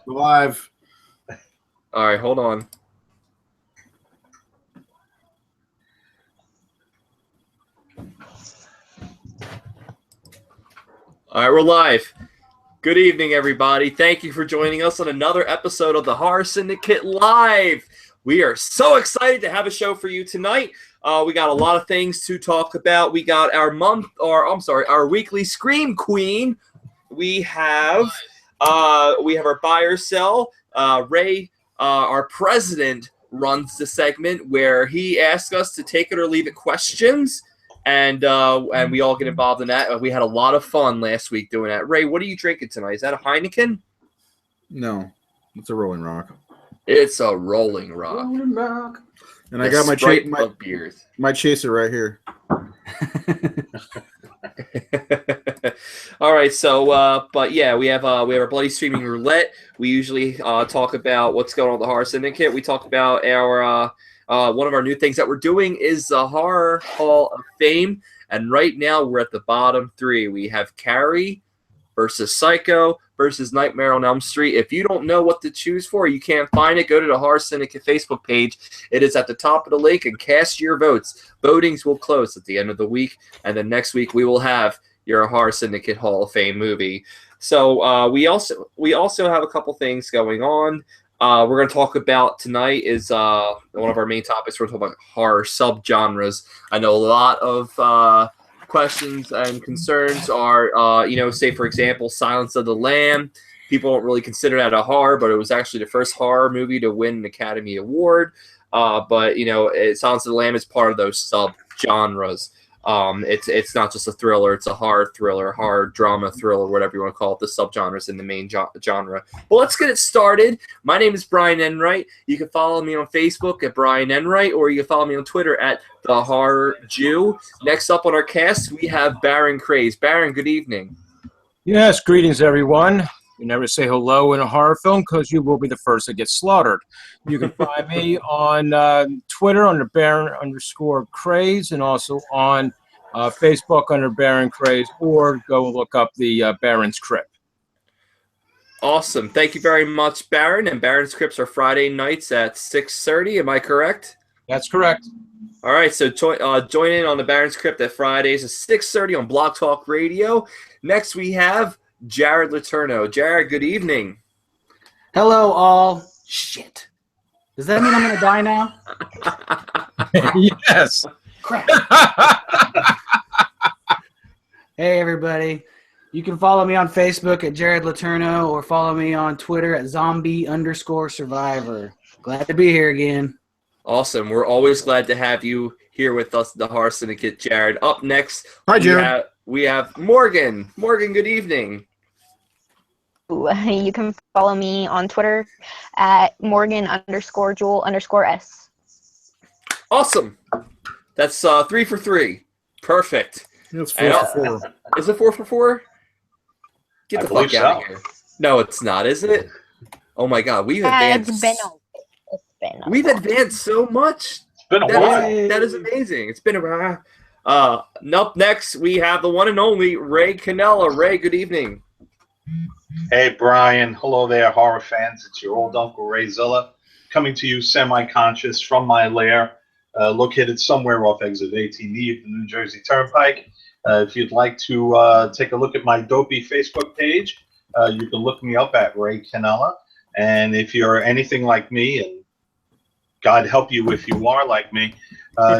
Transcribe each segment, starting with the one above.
Live. All right, hold on. All right, we're live. Good evening, everybody. Thank you for joining us on another episode of the Horror Syndicate Live. We are so excited to have a show for you tonight. We got a lot of things to talk about. We got our weekly Scream Queen. We have our buy or sell. Ray, our president, runs the segment where he asks us to take it or leave it questions. And we all get involved in that. We had a lot of fun last week doing that. Ray, what are you drinking tonight? Is that a Heineken? No, it's a Rolling Rock. It's a Rolling Rock. Rolling Rock. And The I got my chaser right here. All right, so but yeah, we have our Bloody Streaming Roulette. We usually talk about what's going on with the Horror Syndicate. We talk about our one of our new things that we're doing is the Horror Hall of Fame, and right now we're at the bottom three. We have Carrie versus Psycho versus Nightmare on Elm Street. If you don't know what to choose for, you can't find it, go to the Horror Syndicate Facebook page. It is at the top of the link, and cast your votes. Votings will close at the end of the week, and then next week we will have your Horror Syndicate Hall of Fame movie. So we also have a couple things going on. We're going to talk about tonight is one of our main topics. We're going to talk about horror subgenres. I know a lot of questions and concerns are, say, for example, Silence of the Lamb. People don't really consider that a horror, but it was actually the first horror movie to win an Academy Award. But Silence of the Lamb is part of those subgenres. It's not just a thriller; it's a horror thriller, horror drama thriller, whatever you want to call it. The subgenres in the main genre. Well, let's get it started. My name is Brian Enright. You can follow me on Facebook at Brian Enright, or you can follow me on Twitter at The Horror Jew. Next up on our cast, we have Baron Craze. Baron, good evening. Yes, greetings, everyone. You never say hello in a horror film because you will be the first to get slaughtered. You can find me on Twitter under Baron_Craze, and also on Facebook under Baron Craze, or go look up the Baron's Crypt. Awesome. Thank you very much, Baron. And Baron's Crypts are Friday nights at 6:30. Am I correct? That's correct. All right. So join in on the Baron's Crypt at Fridays at 6:30 on Blog Talk Radio. Next, we have Jared Letourneau. Jared, good evening. Hello, all. Shit. Does that mean I'm going to die now? Yes. Crap. Hey, everybody. You can follow me on Facebook at Jared Letourneau, or follow me on Twitter at zombie_survivor. Glad to be here again. Awesome. We're always glad to have you here with us, the Horror Syndicate. Jared. Up next, Hi, Jared. We have Morgan. Morgan, good evening. You can follow me on Twitter at Morgan_Jewel_S. Awesome. That's 3 for 3. Perfect. It's 4 for 4. Is it 4 for 4? Get the fuck out of here. No, it's not, is it? Oh my god, we've advanced. We've advanced so much. It's been a while. That is amazing. It's been a while. Up next, we have the one and only Ray Canella. Ray, good evening. Hey, Brian. Hello there, horror fans. It's your old Uncle Ray Zilla, coming to you semi-conscious from my lair, located somewhere off exit 18E of the New Jersey Turnpike. If you'd like to take a look at my dopey Facebook page, you can look me up at Ray Canella. And if you're anything like me, and God help you if you are like me,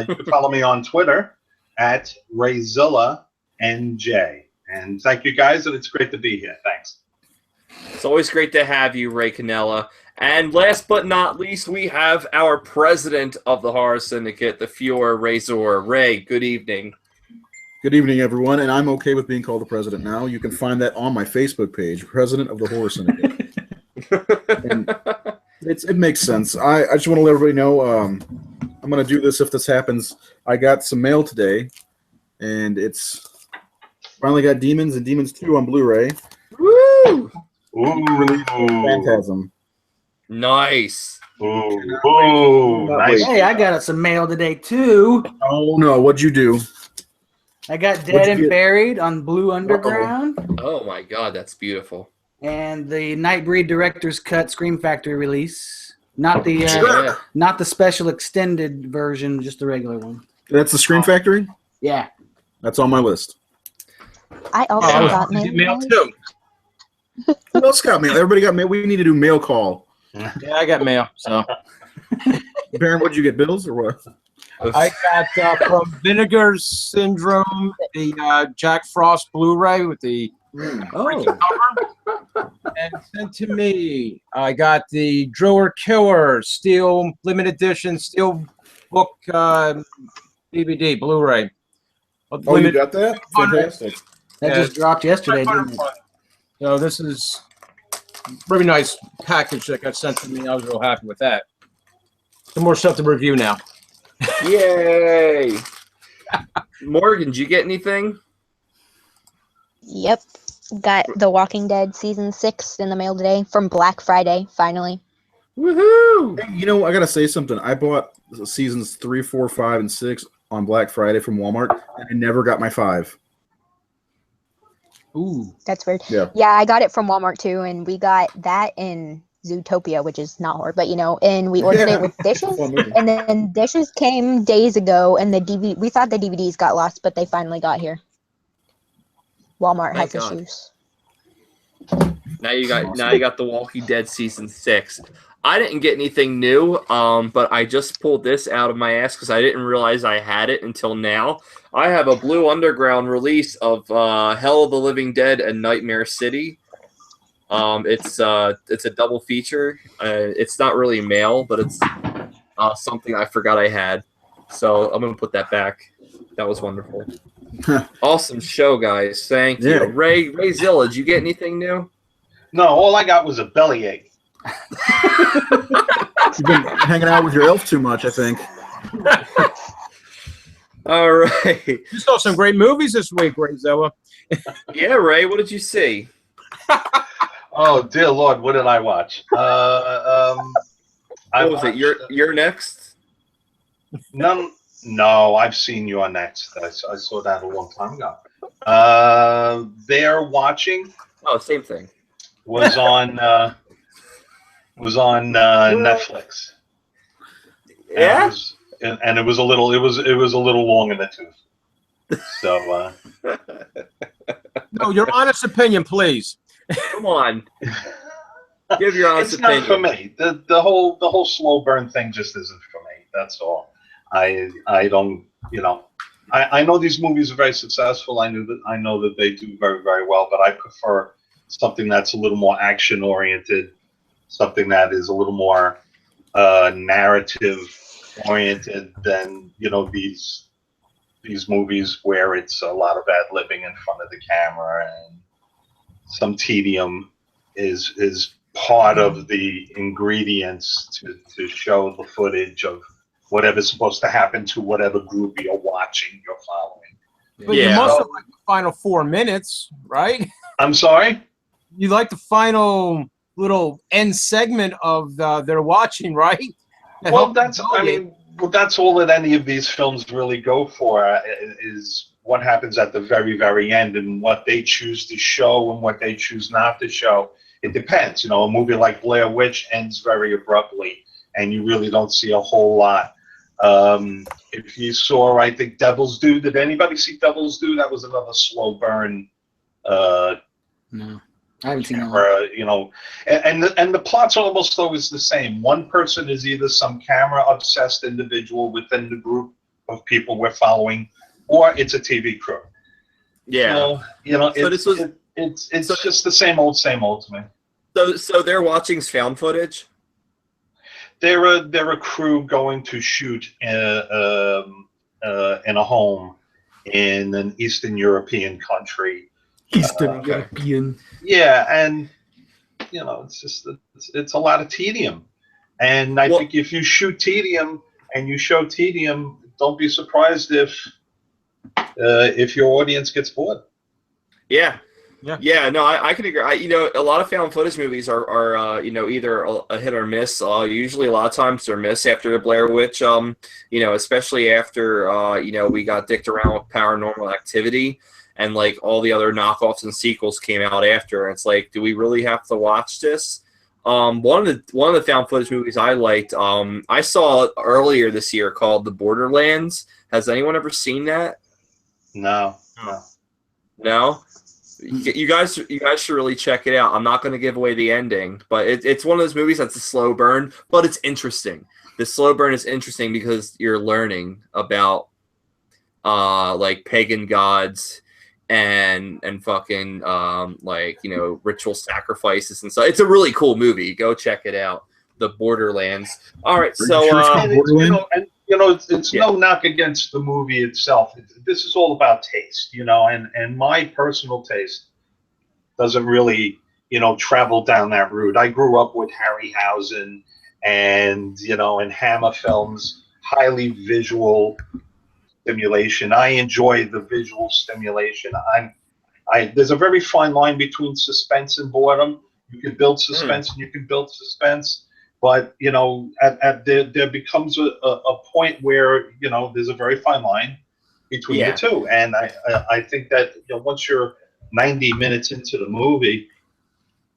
you can follow me on Twitter at RayZillaNJ. And thank you, guys, and it's great to be here. Thanks. It's always great to have you, Ray Canella. And last but not least, we have our president of the Horror Syndicate, the Fior Razor. Ray, good evening. Good evening, everyone, and I'm okay with being called the president now. You can find that on my Facebook page, President of the Horror Syndicate. And it makes sense. I just want to let everybody know I'm going to do this if this happens. I got some mail today, and it's finally got Demons and Demons 2 on Blu-ray. Woo! Released Phantasm. Nice. Ooh, nice. Hey, I got some mail today, too. Oh, no. What'd you do? I got Dead and Buried on Blue Underground. Oh, my God. That's beautiful. and the Nightbreed Director's Cut Scream Factory release. Not the Yeah. not the special extended version, just the regular one. That's the Scream Factory? Yeah. That's on my list. I also got Is it mail mail. too? Who else got mail? Everybody got mail. We need to do mail call. Yeah, I got mail. So Baron, what'd you get, Bills or what? I got from Vinegar Syndrome the Jack Frost Blu-ray with the Oh. cover, and sent to me. I got the Driller Killer Steel Limited Edition Steel Book DVD Blu-ray. Oh, you got that? Fantastic. That Yeah. just dropped yesterday, didn't it? So this is a very nice package that got sent to me. I was real happy with that. Some more stuff to review now. Yay! Morgan, did you get anything? Yep. Got The Walking Dead season 6 in the mail today from Black Friday, finally. Woohoo! Hey, you know, I gotta say something. I bought seasons 3, 4, 5, and 6 on Black Friday from Walmart, and I never got my 5. Ooh. That's weird. Yeah. Yeah, I got it from Walmart too, and we got that in Zootopia, which is not horror, but and we ordered it with dishes. Fun movie. And then dishes came days ago, and the DVD. We thought the DVDs got lost, but they finally got here. Walmart has Thank God. issues. Now you got The Walking Dead season 6. I didn't get anything new, but I just pulled this out of my ass because I didn't realize I had it until now. I have a Blue Underground release of Hell of the Living Dead and Nightmare City. It's a double feature. It's not really mail, but it's something I forgot I had. So I'm gonna put that back. That was wonderful. Awesome show, guys. Thank you. Yeah. Ray Zilla, did you get anything new? No, all I got was a bellyache. You've been hanging out with your elf too much, I think. All right. You saw some great movies this week, Rayzella. Yeah, Ray, what did you see? Oh dear Lord, what did I watch? What was it? You're next? No, I've seen You're Next. I saw that a long time ago. They're Watching Oh, same thing. was on Netflix. Yeah? And it was a little long in the tooth. So No, your honest opinion, please. Come on. Give your honest it's not opinion. for me. The whole slow burn thing just isn't for me. That's all. I don't, I know these movies are very successful. I know that they do very, very well, but I prefer something that's a little more action oriented, something that is a little more narrative oriented than these movies where it's a lot of ad-libbing in front of the camera, and some tedium is part of the ingredients to show the footage of whatever's supposed to happen to whatever group you're watching, you're following. But you Yeah. must have liked the final 4 minutes, right? I'm sorry? You like the final little end segment of their watching, right? That Well, helped that's all that any of these films really go for, is what happens at the very, very end, and what they choose to show and what they choose not to show. It depends. A movie like Blair Witch ends very abruptly, and you really don't see a whole lot. If you saw, I think, Devil's Due. Did anybody see Devil's Due? That was another slow burn. No, I haven't seen that one. And the plot's almost always the same. One person is either some camera-obsessed individual within the group of people we're following, or it's a TV crew. Yeah. So, it's just the same old to me. So they're watching found footage? They're a crew going to shoot in a home in an Eastern European country. Eastern European. Yeah, and it's a lot of tedium, and I think if you shoot tedium and you show tedium, don't be surprised if your audience gets bored. Yeah. No, I can agree. A lot of found footage movies are either a hit or miss. Usually, a lot of times they're miss after the Blair Witch. Especially after we got dicked around with Paranormal Activity, and like all the other knockoffs and sequels came out after. And it's like, do we really have to watch this? One of the found footage movies I liked, I saw earlier this year called The Borderlands. Has anyone ever seen that? No. No? You guys should really check it out. I'm not going to give away the ending, but it's one of those movies that's a slow burn, but it's interesting. The slow burn is interesting because you're learning about like pagan gods and fucking like, you know, ritual sacrifices and stuff. It's a really cool movie. Go check it out. The Borderlands. All right, so and it's no knock against the movie itself. This is all about taste, you know, and my personal taste doesn't really, you know, travel down that route. I grew up with Harryhausen and, you know, and Hammer films, highly visual stimulation. I enjoy the visual stimulation. There's a very fine line between suspense and boredom. You can build suspense and you can build suspense, but you know, there becomes a point where, you know, there's a very fine line between the two. And I think that, you know, once you're 90 minutes into the movie,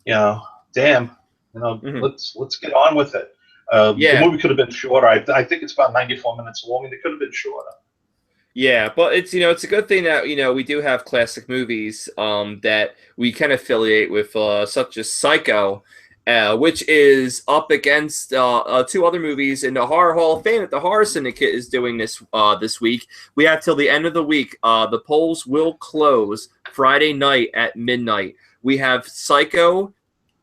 you know, damn, you know, let's get on with it. The movie could have been shorter. I think it's about 94 minutes long, and it could have been shorter. Yeah, but it's, you know, it's a good thing that, you know, we do have classic movies that we can affiliate with, such as Psycho, which is up against two other movies in the Horror Hall of Fame that the Horror Syndicate is doing this week. We have till the end of the week. The polls will close Friday night at midnight. We have Psycho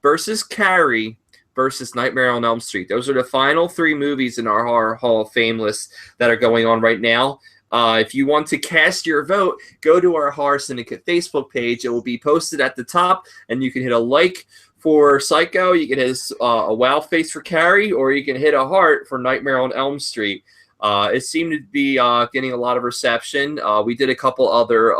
versus Carrie versus Nightmare on Elm Street. Those are the final three movies in our Horror Hall of Fame list that are going on right now. If you want to cast your vote, go to our Horror Syndicate Facebook page. It will be posted at the top, and you can hit a like for Psycho, you can hit a wow face for Carrie, or you can hit a heart for Nightmare on Elm Street. It seemed to be getting a lot of reception. We did a couple other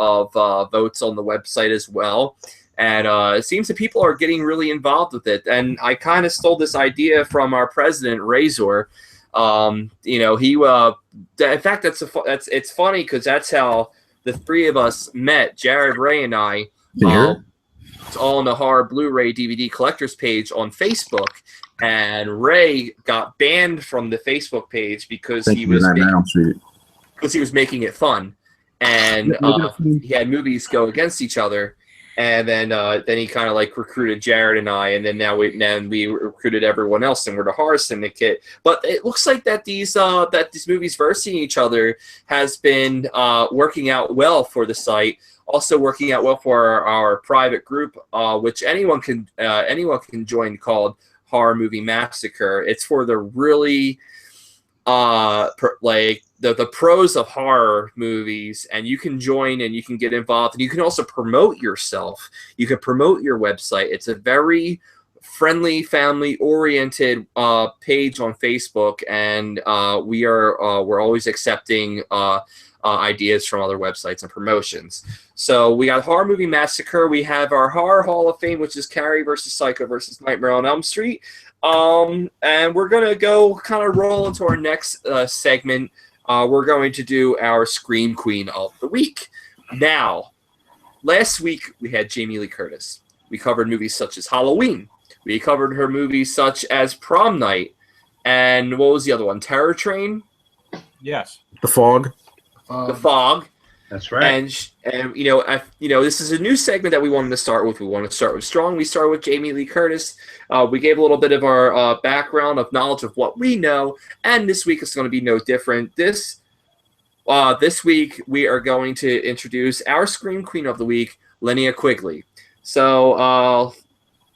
votes on the website as well. And it seems that people are getting really involved with it. And I kind of stole this idea from our president, Razor. You know, he in fact, it's funny because that's how the three of us met, Jared, Ray, and I. It's all on the Horror Blu-ray DVD collectors page on Facebook. And Ray got banned from the Facebook page because he was making it fun. And he had movies go against each other. And then he kind of like recruited Jared and I, and then we recruited everyone else, and we're the Horror Syndicate. But it looks like that these movies versing each other has been working out well for the site. Also working out well for our private group, which anyone can join, called Horror Movie Massacre. It's for the really the pros of horror movies, and you can join and you can get involved, and you can also promote yourself. You can promote your website. It's a very friendly, family-oriented page on Facebook, and we're always accepting ideas from other websites and promotions. So we got Horror Movie Massacre. We have our Horror Hall of Fame, which is Carrie versus Psycho versus Nightmare on Elm Street. And we're gonna go kind of roll into our next segment. We're going to do our Scream Queen of the Week. Now, last week we had Jamie Lee Curtis. We covered movies such as Halloween. We covered her movies such as Prom Night, and what was the other one? Terror Train. Yes. The Fog. The Fog. That's right. And you know, this is a new segment that we wanted to start with. We want to start with strong. We started with Jamie Lee Curtis. We gave a little bit of our background of knowledge of what we know, and this week is going to be no different. This week we are going to introduce our Scream Queen of the Week, Linnea Quigley. So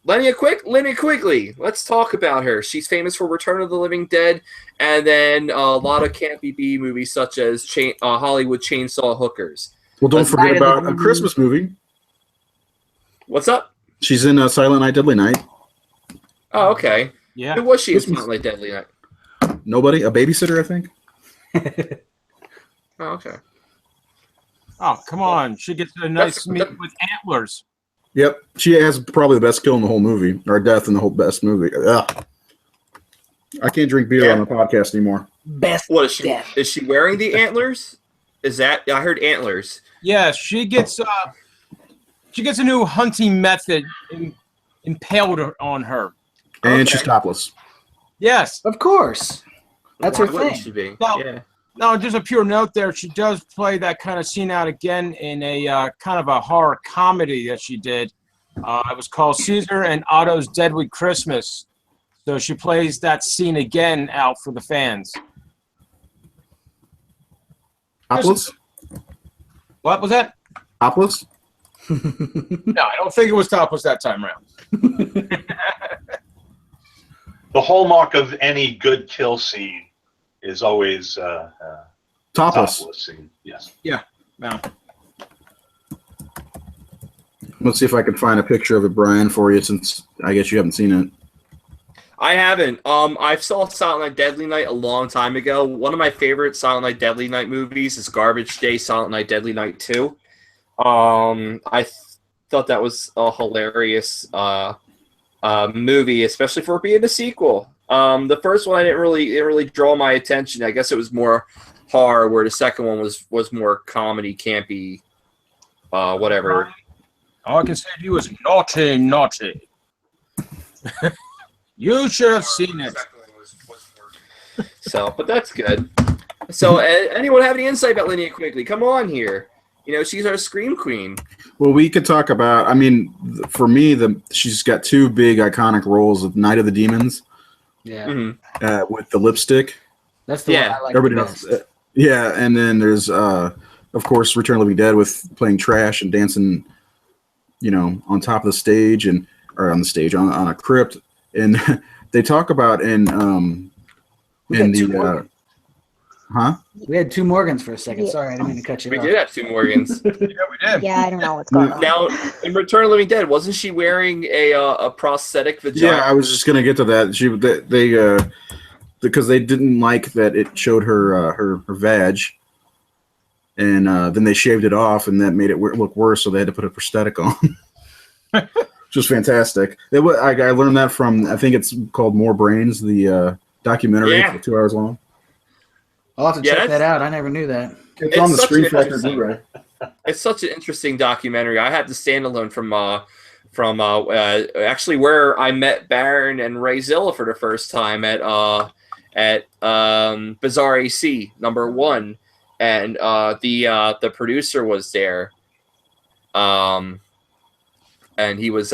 Linnea Quigley, let's talk about her. She's famous for Return of the Living Dead, and then a lot of campy B movies such as Hollywood Chainsaw Hookers. Well, don't forget about a Christmas movie. What's up? She's in Silent Night, Deadly Night. Oh, okay. Yeah. Who was she in Silent Night, Deadly Night? Nobody? A babysitter, I think. Oh, okay. Oh, come on. She gets a nice meat with antlers. Yep. She has probably the best kill in the whole movie, or death in the whole best movie. Ugh. I can't drink beer on the podcast anymore. Best. What is she? death. Is she wearing the antlers? Is that? I heard antlers. Yeah, she gets a new hunting method impaled on her. And Okay. she's topless. Yes. Of course. That's Why her wouldn't thing. she be? No. Yeah. No, just a pure note there. She does play that kind of scene out again in a kind of a horror comedy that she did. It was called Caesar and Otto's Deadly Christmas. So she plays that scene again out for the fans. Topless? What was that? Topless? No, I don't think it was topless that time around. The hallmark of any good kill scene is always Topless. topless scene. Yes. No. Let's see if I can find a picture of it, Brian, for you, since I guess you haven't seen it. I haven't. I saw Silent Night, Deadly Night a long time ago. One of my favorite Silent Night, Deadly Night movies is Garbage Day, Silent Night, Deadly Night 2. Thought that was a hilarious movie, especially for it being a sequel. The first one I didn't really draw my attention. I guess it was more horror, where the second one was more comedy, campy, whatever. All I can say to you is naughty, naughty. You should have seen it. So, but that's good. So, anyone have any insight about Linnea Quigley? Come on here. You know, she's our scream queen. Well, we could talk about, I mean, for me, she's got two big iconic roles of Night of the Demons Yeah. Mm-hmm. with the lipstick. That's the Yeah. one I like Everybody the knows. best. Yeah, and then there's, of course, Return of the Living Dead with playing trash and dancing, you know, on top of the stage or on the stage on a crypt. And they talk about in We had two the Morgans. huh? We had two Morgans for a second. Yeah. Sorry, I didn't mean to cut you We off. did have two Morgans. Yeah, we did. Yeah, I don't know what's going on. Now, in Return of the Living Dead, wasn't she wearing a prosthetic vagina? Yeah, I was just gonna get to that. They because they didn't like that it showed her vag, and then they shaved it off, and that made it look worse. So they had to put a prosthetic on. Just fantastic. I learned that from, I think it's called More Brains, the documentary, Yeah. for 2 hours long. I'll have to Yeah, check that's- that out. I never knew that. It's on the such Screen an Factor interesting- Blu-ray. It's such an interesting documentary. I had the standalone from actually where I met Baron and Ray Zilla for the first time at Bizarre AC #1, and the producer was there. And he was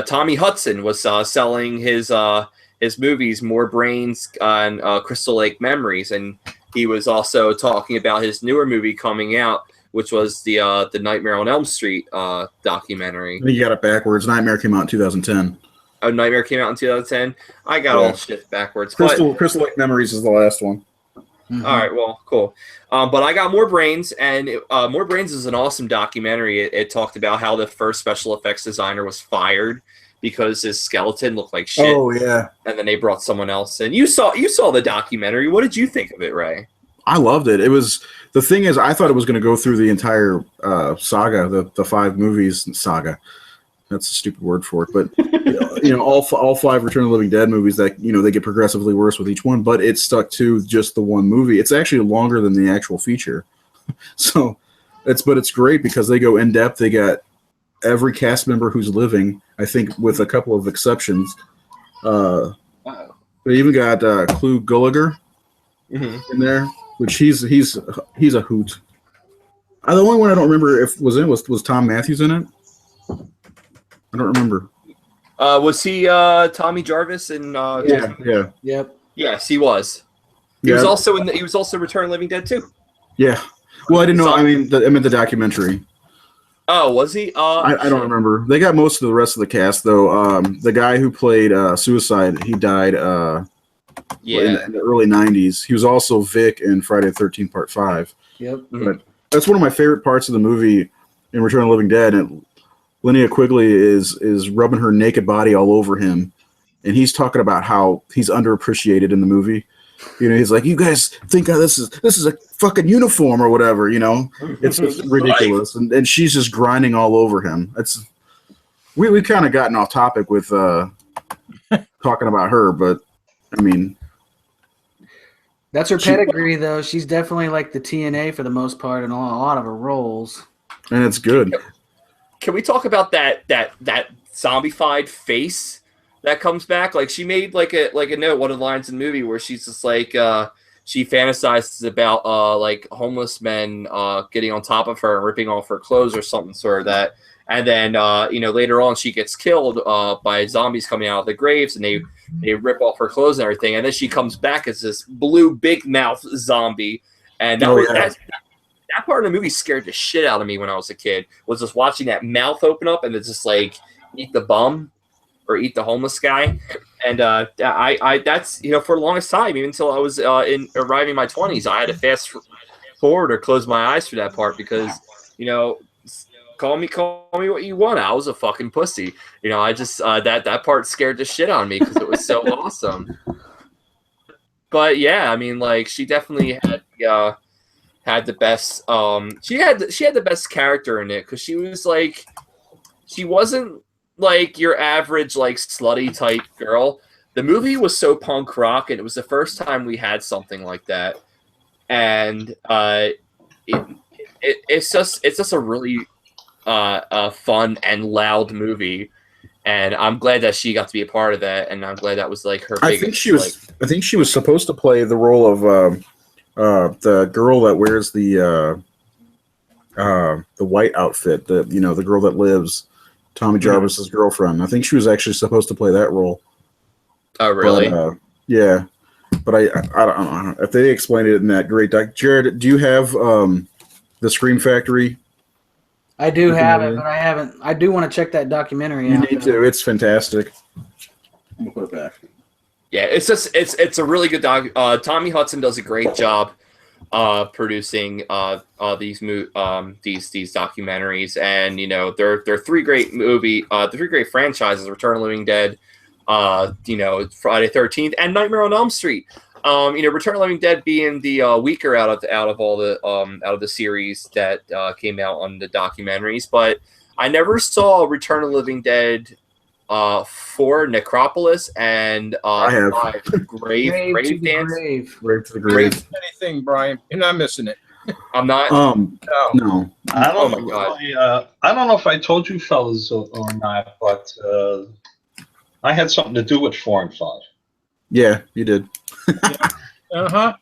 Tommy Hudson was selling his movies, More Brains and Crystal Lake Memories, and he was also talking about his newer movie coming out, which was the Nightmare on Elm Street documentary. You got it backwards. Nightmare came out in 2010. Oh, Nightmare came out in 2010. I got Yeah. all shit backwards. But Crystal Lake Memories is the last one. Mhm. all right, well, cool. But I got More Brains, and More Brains is an awesome documentary. It talked about how the first special effects designer was fired because his skeleton looked like shit, Oh yeah, and then they brought someone else in. You saw the documentary. What did you think of it, Ray? I loved it. It was, the thing is, I thought it was going to go through the entire saga, the 5 movies saga. That's a stupid word for it, but you know, all 5 Return of the Living Dead movies that, you know, they get progressively worse with each one, but it stuck to just the one movie. It's actually longer than the actual feature, so it's great because they go in depth. They got every cast member who's living, I think, with a couple of exceptions. They even got Clu Gulager Mm-hmm. in there, which he's a hoot. The only one I don't remember if was Tom Matthews in it. I don't remember. Was he Tommy Jarvis in? Yeah. Yep. Yes, he was. He was also in. He was also Return of the Living Dead too. Yeah. Well, I didn't know. I mean, I meant the documentary. Oh, was he? I don't remember. They got most of the rest of the cast though. The guy who played Suicide, he died. Yeah. In the early '90s. He was also Vic in Friday the 13th Part 5. Yep. But that's one of my favorite parts of the movie in Return of the Living Dead. And Linnea Quigley is rubbing her naked body all over him, and he's talking about how he's underappreciated in the movie. You know, he's like, "You guys think this is a fucking uniform or whatever." You know, it's ridiculous, and she's just grinding all over him. We kind of gotten off topic with talking about her, but I mean, That's her pedigree, though. She's definitely like the TNA for the most part in a lot of her roles. And it's good. Can we talk about that zombified face that comes back? Like she made like a note, one of the lines in the movie where she's just like she fantasizes about like homeless men getting on top of her and ripping off her clothes or something sort of that. And then later on she gets killed by zombies coming out of the graves, and they rip off her clothes and everything. And then she comes back as this blue big mouth zombie. And that part of the movie scared the shit out of me when I was a kid. Was just watching that mouth open up and it's just like eat the bum or eat the homeless guy. And I that's for the longest time, even until I was arriving in my 20s, I had to fast forward or close my eyes for that part because call me what you want. I was a fucking pussy. I just that part scared the shit out of me because it was so awesome. But yeah, I mean, like she definitely had the best. She had the best character in it because she wasn't like your average like slutty type girl. The movie was so punk rock, and it was the first time we had something like that. And it's just a really fun and loud movie, and I'm glad that she got to be a part of that, and I'm glad that was like her biggest, I think she was supposed to play the role of the girl that wears the white outfit, the girl that lives, Tommy Jarvis's girlfriend. I think she was actually supposed to play that role. Oh really? But, yeah, but I don't know if they explained it in that great Jared, do you have the Scream Factory? I do have it, but I haven't. I do want to check that documentary out. You need to. It's fantastic. We'll put it back. Yeah, it's a really good doc. Tommy Hudson does a great job producing these documentaries, and they're three great three great franchises: Return of the Living Dead, Friday 13th, and Nightmare on Elm Street. Return of the Living Dead being the weaker out of all the out of the series that came out on the documentaries, but I never saw Return of the Living Dead 4 Necropolis and I have 5 Grave Dance. Grave to the Grave. Anything, Brian? You're not missing it. I'm not. No. I don't Oh my know. I don't know if I told you fellas or not, but I had something to do with 4 and 5. Yeah, you did. Uh-huh.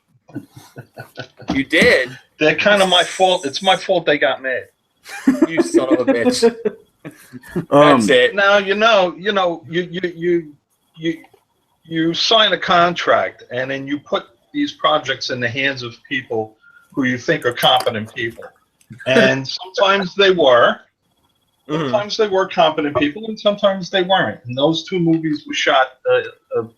You did. They're kind of my fault. It's my fault they got mad. You son of a bitch. That's it. Now you sign a contract and then you put these projects in the hands of people who you think are competent people, and sometimes they were. Sometimes they were competent people, and sometimes they weren't. And those 2 movies were shot.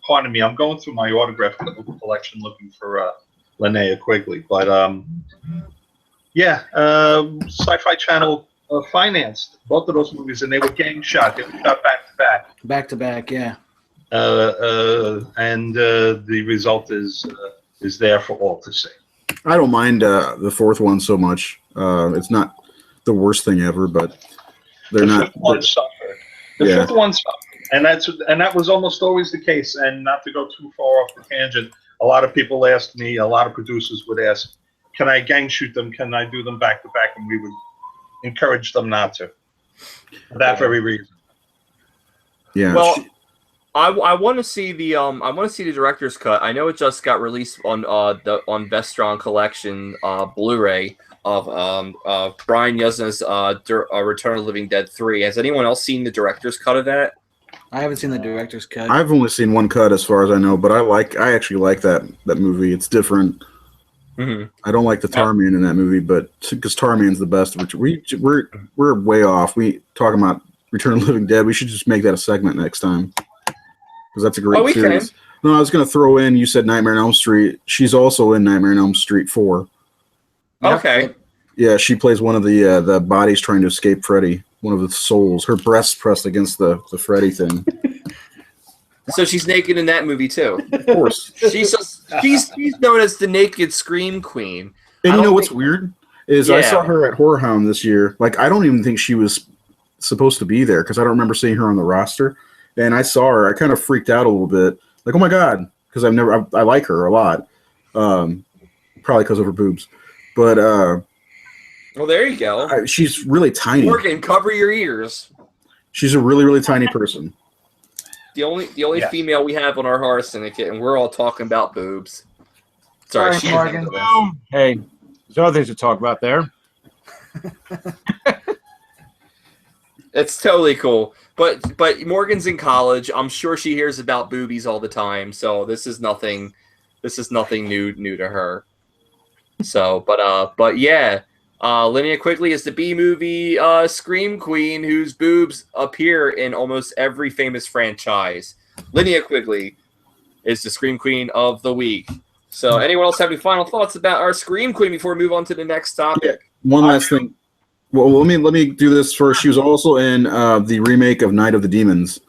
Pardon me, I'm going through my autograph collection looking for Linnea Quigley. But Sci-Fi Channel financed both of those movies, and they were gang shot. They were shot back to back. Back to back, yeah. And the result is there for all to see. I don't mind the 4th one so much. It's not the worst thing ever, but they're the not. Fifth one suffered. The 5th one suffered, and that was almost always the case. And not to go too far off the tangent, a lot of people asked me. A lot of producers would ask, "Can I gang shoot them? Can I do them back to back?" And we would encourage them not to. For that very reason. Yeah. Well, I want to see the director's cut. I know it just got released on Vestron Collection Blu-ray of Brian Yuzna's Return of the Living Dead 3. Has anyone else seen the director's cut of that? I haven't seen the director's cut. I've only seen one cut as far as I know, but I actually like that movie. It's different. Mm-hmm. I don't like the Tarman in that movie, but because Tarman's the best, which we're way off. We talking about Return of the Living Dead. We should just make that a segment next time because that's a great series. No, I was going to throw in. You said Nightmare on Elm Street. She's also in Nightmare on Elm Street 4. Okay. Yeah, she plays one of the bodies trying to escape Freddy. One of the souls. Her breasts pressed against the Freddy thing. So she's naked in that movie too. Of course. She's known as the naked scream queen. And you know what's weird is I saw her at Horror Hound this year. Like I don't even think she was supposed to be there because I don't remember seeing her on the roster. And I saw her. I kind of freaked out a little bit. Like, oh my god, because I like her a lot. Probably because of her boobs. But Well, there you go. she's really tiny. Morgan, cover your ears. She's a really, really tiny person. The only Yes. female we have on our horror syndicate, and we're all talking about boobs. Sorry, Sorry, she's Morgan. into this. Hey, there's other things to talk about there. It's totally cool. But Morgan's in college. I'm sure she hears about boobies all the time. So this is nothing new to her. So, but yeah, Linnea Quigley is the B movie Scream Queen whose boobs appear in almost every famous franchise. Linnea Quigley is the Scream Queen of the week. So, anyone else have any final thoughts about our Scream Queen before we move on to the next topic? One last thing. Well, let me do this first. She was also in the remake of Night of the Demons.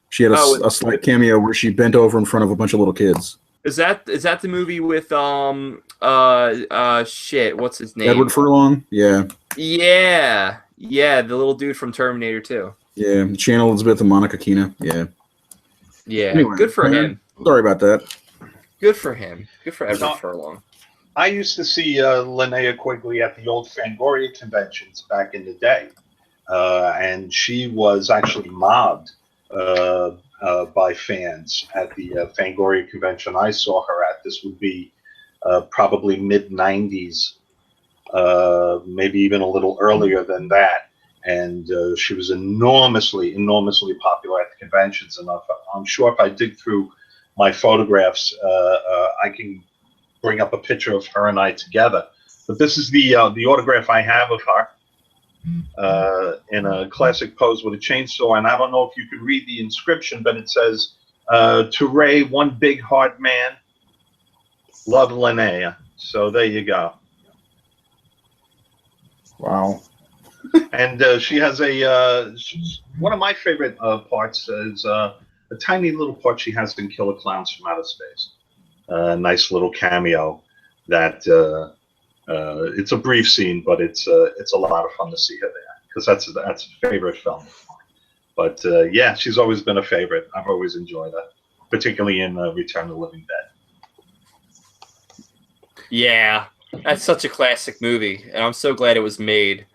She had a slight cameo where she bent over in front of a bunch of little kids. Is that the movie with shit? What's his name? Edward Furlong. Yeah. Yeah, the little dude from Terminator 2. Yeah. Channel Elizabeth and Monica Keena. Yeah. Yeah. Anyway, Good for him. Sorry about that. Good for him. Good for Edward Furlong. I used to see Linnea Quigley at the old Fangoria conventions back in the day, and she was actually mobbed by fans at the Fangoria convention I saw her at. This would be probably mid-'90s, maybe even a little earlier than that. And she was enormously popular at the conventions. And I'm sure if I dig through my photographs, I can bring up a picture of her and I together. But this is the autograph I have of her in a classic pose with a chainsaw. And I don't know if you could read the inscription, but it says, "To Ray, one big hard man, love Linnea." So there you Wow. And she has one of my favorite parts is a tiny little part she has in Killer Clowns from Outer Space. A nice little cameo that it's a brief scene, but it's a lot of fun to see her there because that's a favorite film of mine. But yeah, she's always been a favorite. I've always enjoyed her, particularly in Return of the Living Dead. Yeah, that's such a classic movie, and I'm so glad it was made.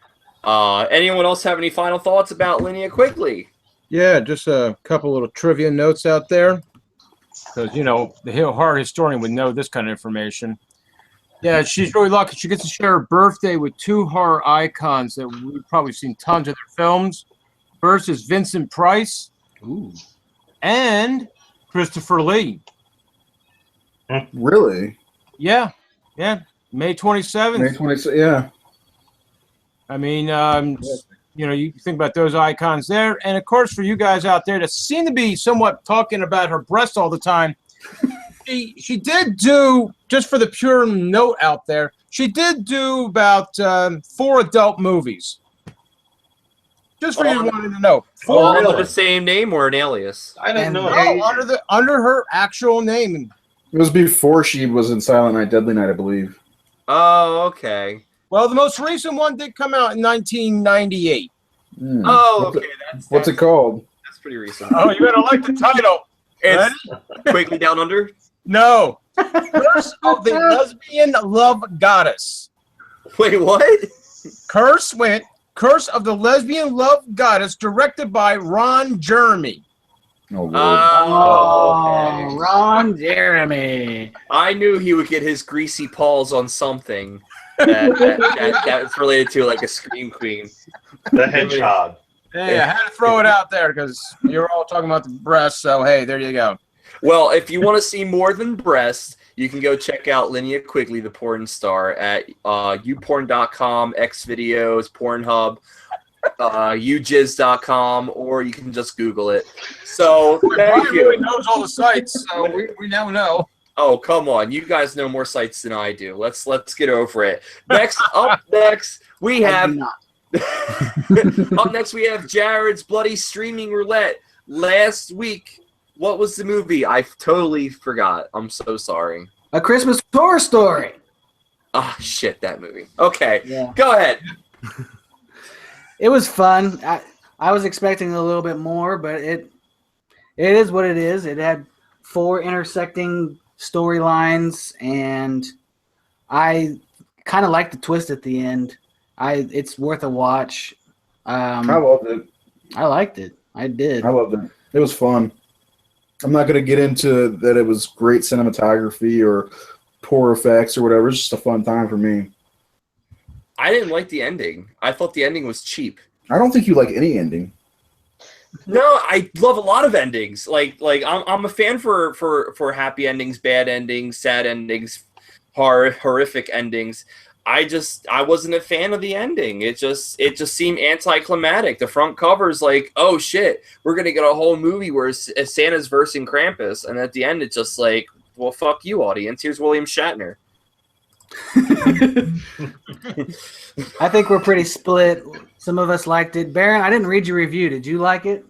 Anyone else have any final thoughts about Linnea Quigley? Yeah, just a couple little trivia notes out there. Because, the horror historian would know this kind of information. Yeah, she's really lucky. She gets to share her birthday with two horror icons that we've probably seen tons of their films. First is Vincent Price. Ooh. And Christopher Lee. Really? Yeah. May 27th. May 27th. Yeah. I mean, you think about those icons there. And, of course, for you guys out there that seem to be somewhat talking about her breasts all the time, she did do, just for the pure note out there, she did do about 4 adult movies. Just for you wanting to know. All under the same name or an alias? I didn't know. No, under her actual name. It was before she was in Silent Night, Deadly Night, I believe. Oh, okay. Well, the most recent one did come out in 1998. Oh, okay. What's it called? That's pretty recent. Oh, you better like the title. It's Quigley Down Under? No. Curse of the Lesbian Love Goddess. Wait, what? Curse of the Lesbian Love Goddess, directed by Ron Jeremy. Oh, Lord. Okay. Ron Jeremy. I knew he would get his greasy paws on something that's related to like a Scream Queen. The Hedgehog. Hey, I had to throw it out there because you were all talking about the breasts, so hey, there you go. Well, if you want to see more than breasts, you can go check out Linnea Quigley, the porn star, at youporn.com, Xvideos, Pornhub, youjizz.com, or you can just Google it. So, thank you. Really knows all the sites, so we now know. Oh, come on. You guys know more sites than I do. Let's get over it. Up next, we have Jared's Bloody Streaming Roulette. Last week, what was the movie? I totally forgot. I'm so sorry. A Christmas Horror Story. Ah, shit, that movie. Okay, Yeah. Go ahead. It was fun. I was expecting a little bit more, but it is what it is. It had 4 intersecting storylines, and I kind of like the twist at the end. It's worth a watch. I loved it. I liked it. I did. I loved it. It was fun. I'm not going to get into that it was great cinematography or poor effects or whatever. It's just a fun time for me. I didn't like the ending. I thought the ending was cheap. I don't think you like any ending. No, I love a lot of endings. Like I'm a fan for happy endings, bad endings, sad endings, horrific endings. I wasn't a fan of the ending. It just seemed anticlimactic. The front cover's like, oh shit, we're gonna get a whole movie where Santa's versing Krampus, and at the end it's just like, well, fuck you, audience. Here's William Shatner. I think we're pretty split. Some of us liked it. Baron, I didn't read your review. Did you like it?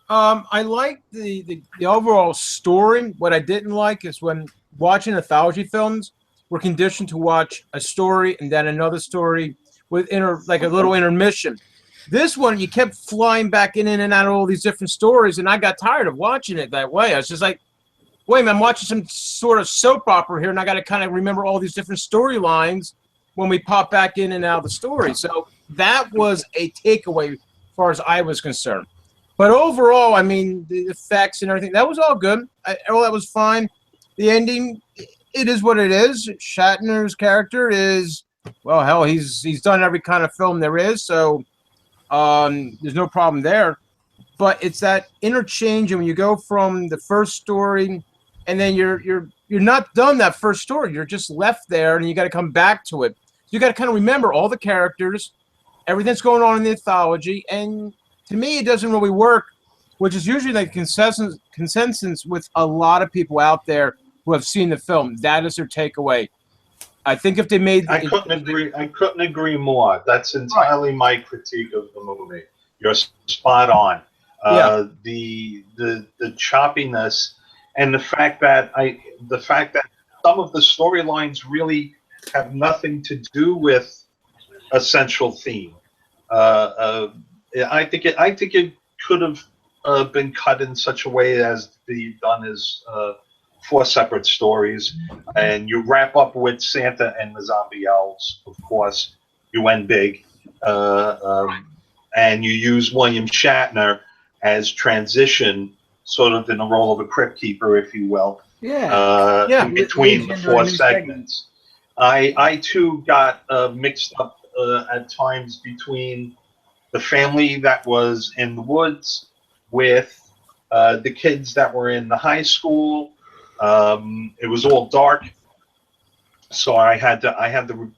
I liked the overall story. What I didn't like is when watching anthology films, we're conditioned to watch a story and then another story with like a little intermission. This one, you kept flying back in and out of all these different stories, and I got tired of watching it that way. I was just like, wait a minute, I'm watching some sort of soap opera here, and I got to kind of remember all these different storylines when we pop back in and out of the story. So that was a takeaway as far as I was concerned. But overall, I mean, the effects and everything, that was all good. All that was fine. The ending, it is what it is. Shatner's character is, well, hell, he's done every kind of film there is, so there's no problem there. But it's that interchange, and when you go from the first story, and then you're not done that first story. You're just left there, and you got to come back to it. You got to kind of remember all the characters, everything that's going on in the anthology, and to me, it doesn't really work, which is usually like consensus with a lot of people out there who have seen the film. That is their takeaway. I think if they made, I couldn't agree more. That's entirely my critique of the movie. You're spot on. The choppiness and the fact that some of the storylines really have nothing to do with a central theme. I think it could have been cut in such a way as to be done as 4 separate stories, and you wrap up with Santa and the zombie elves. Of course, you end big, and you use William Shatner as transition, sort of in the role of a crypt keeper, if you will. In between the 4 segments. I too got mixed up at times between the family that was in the woods with the kids that were in the high school. It was all dark, so I had to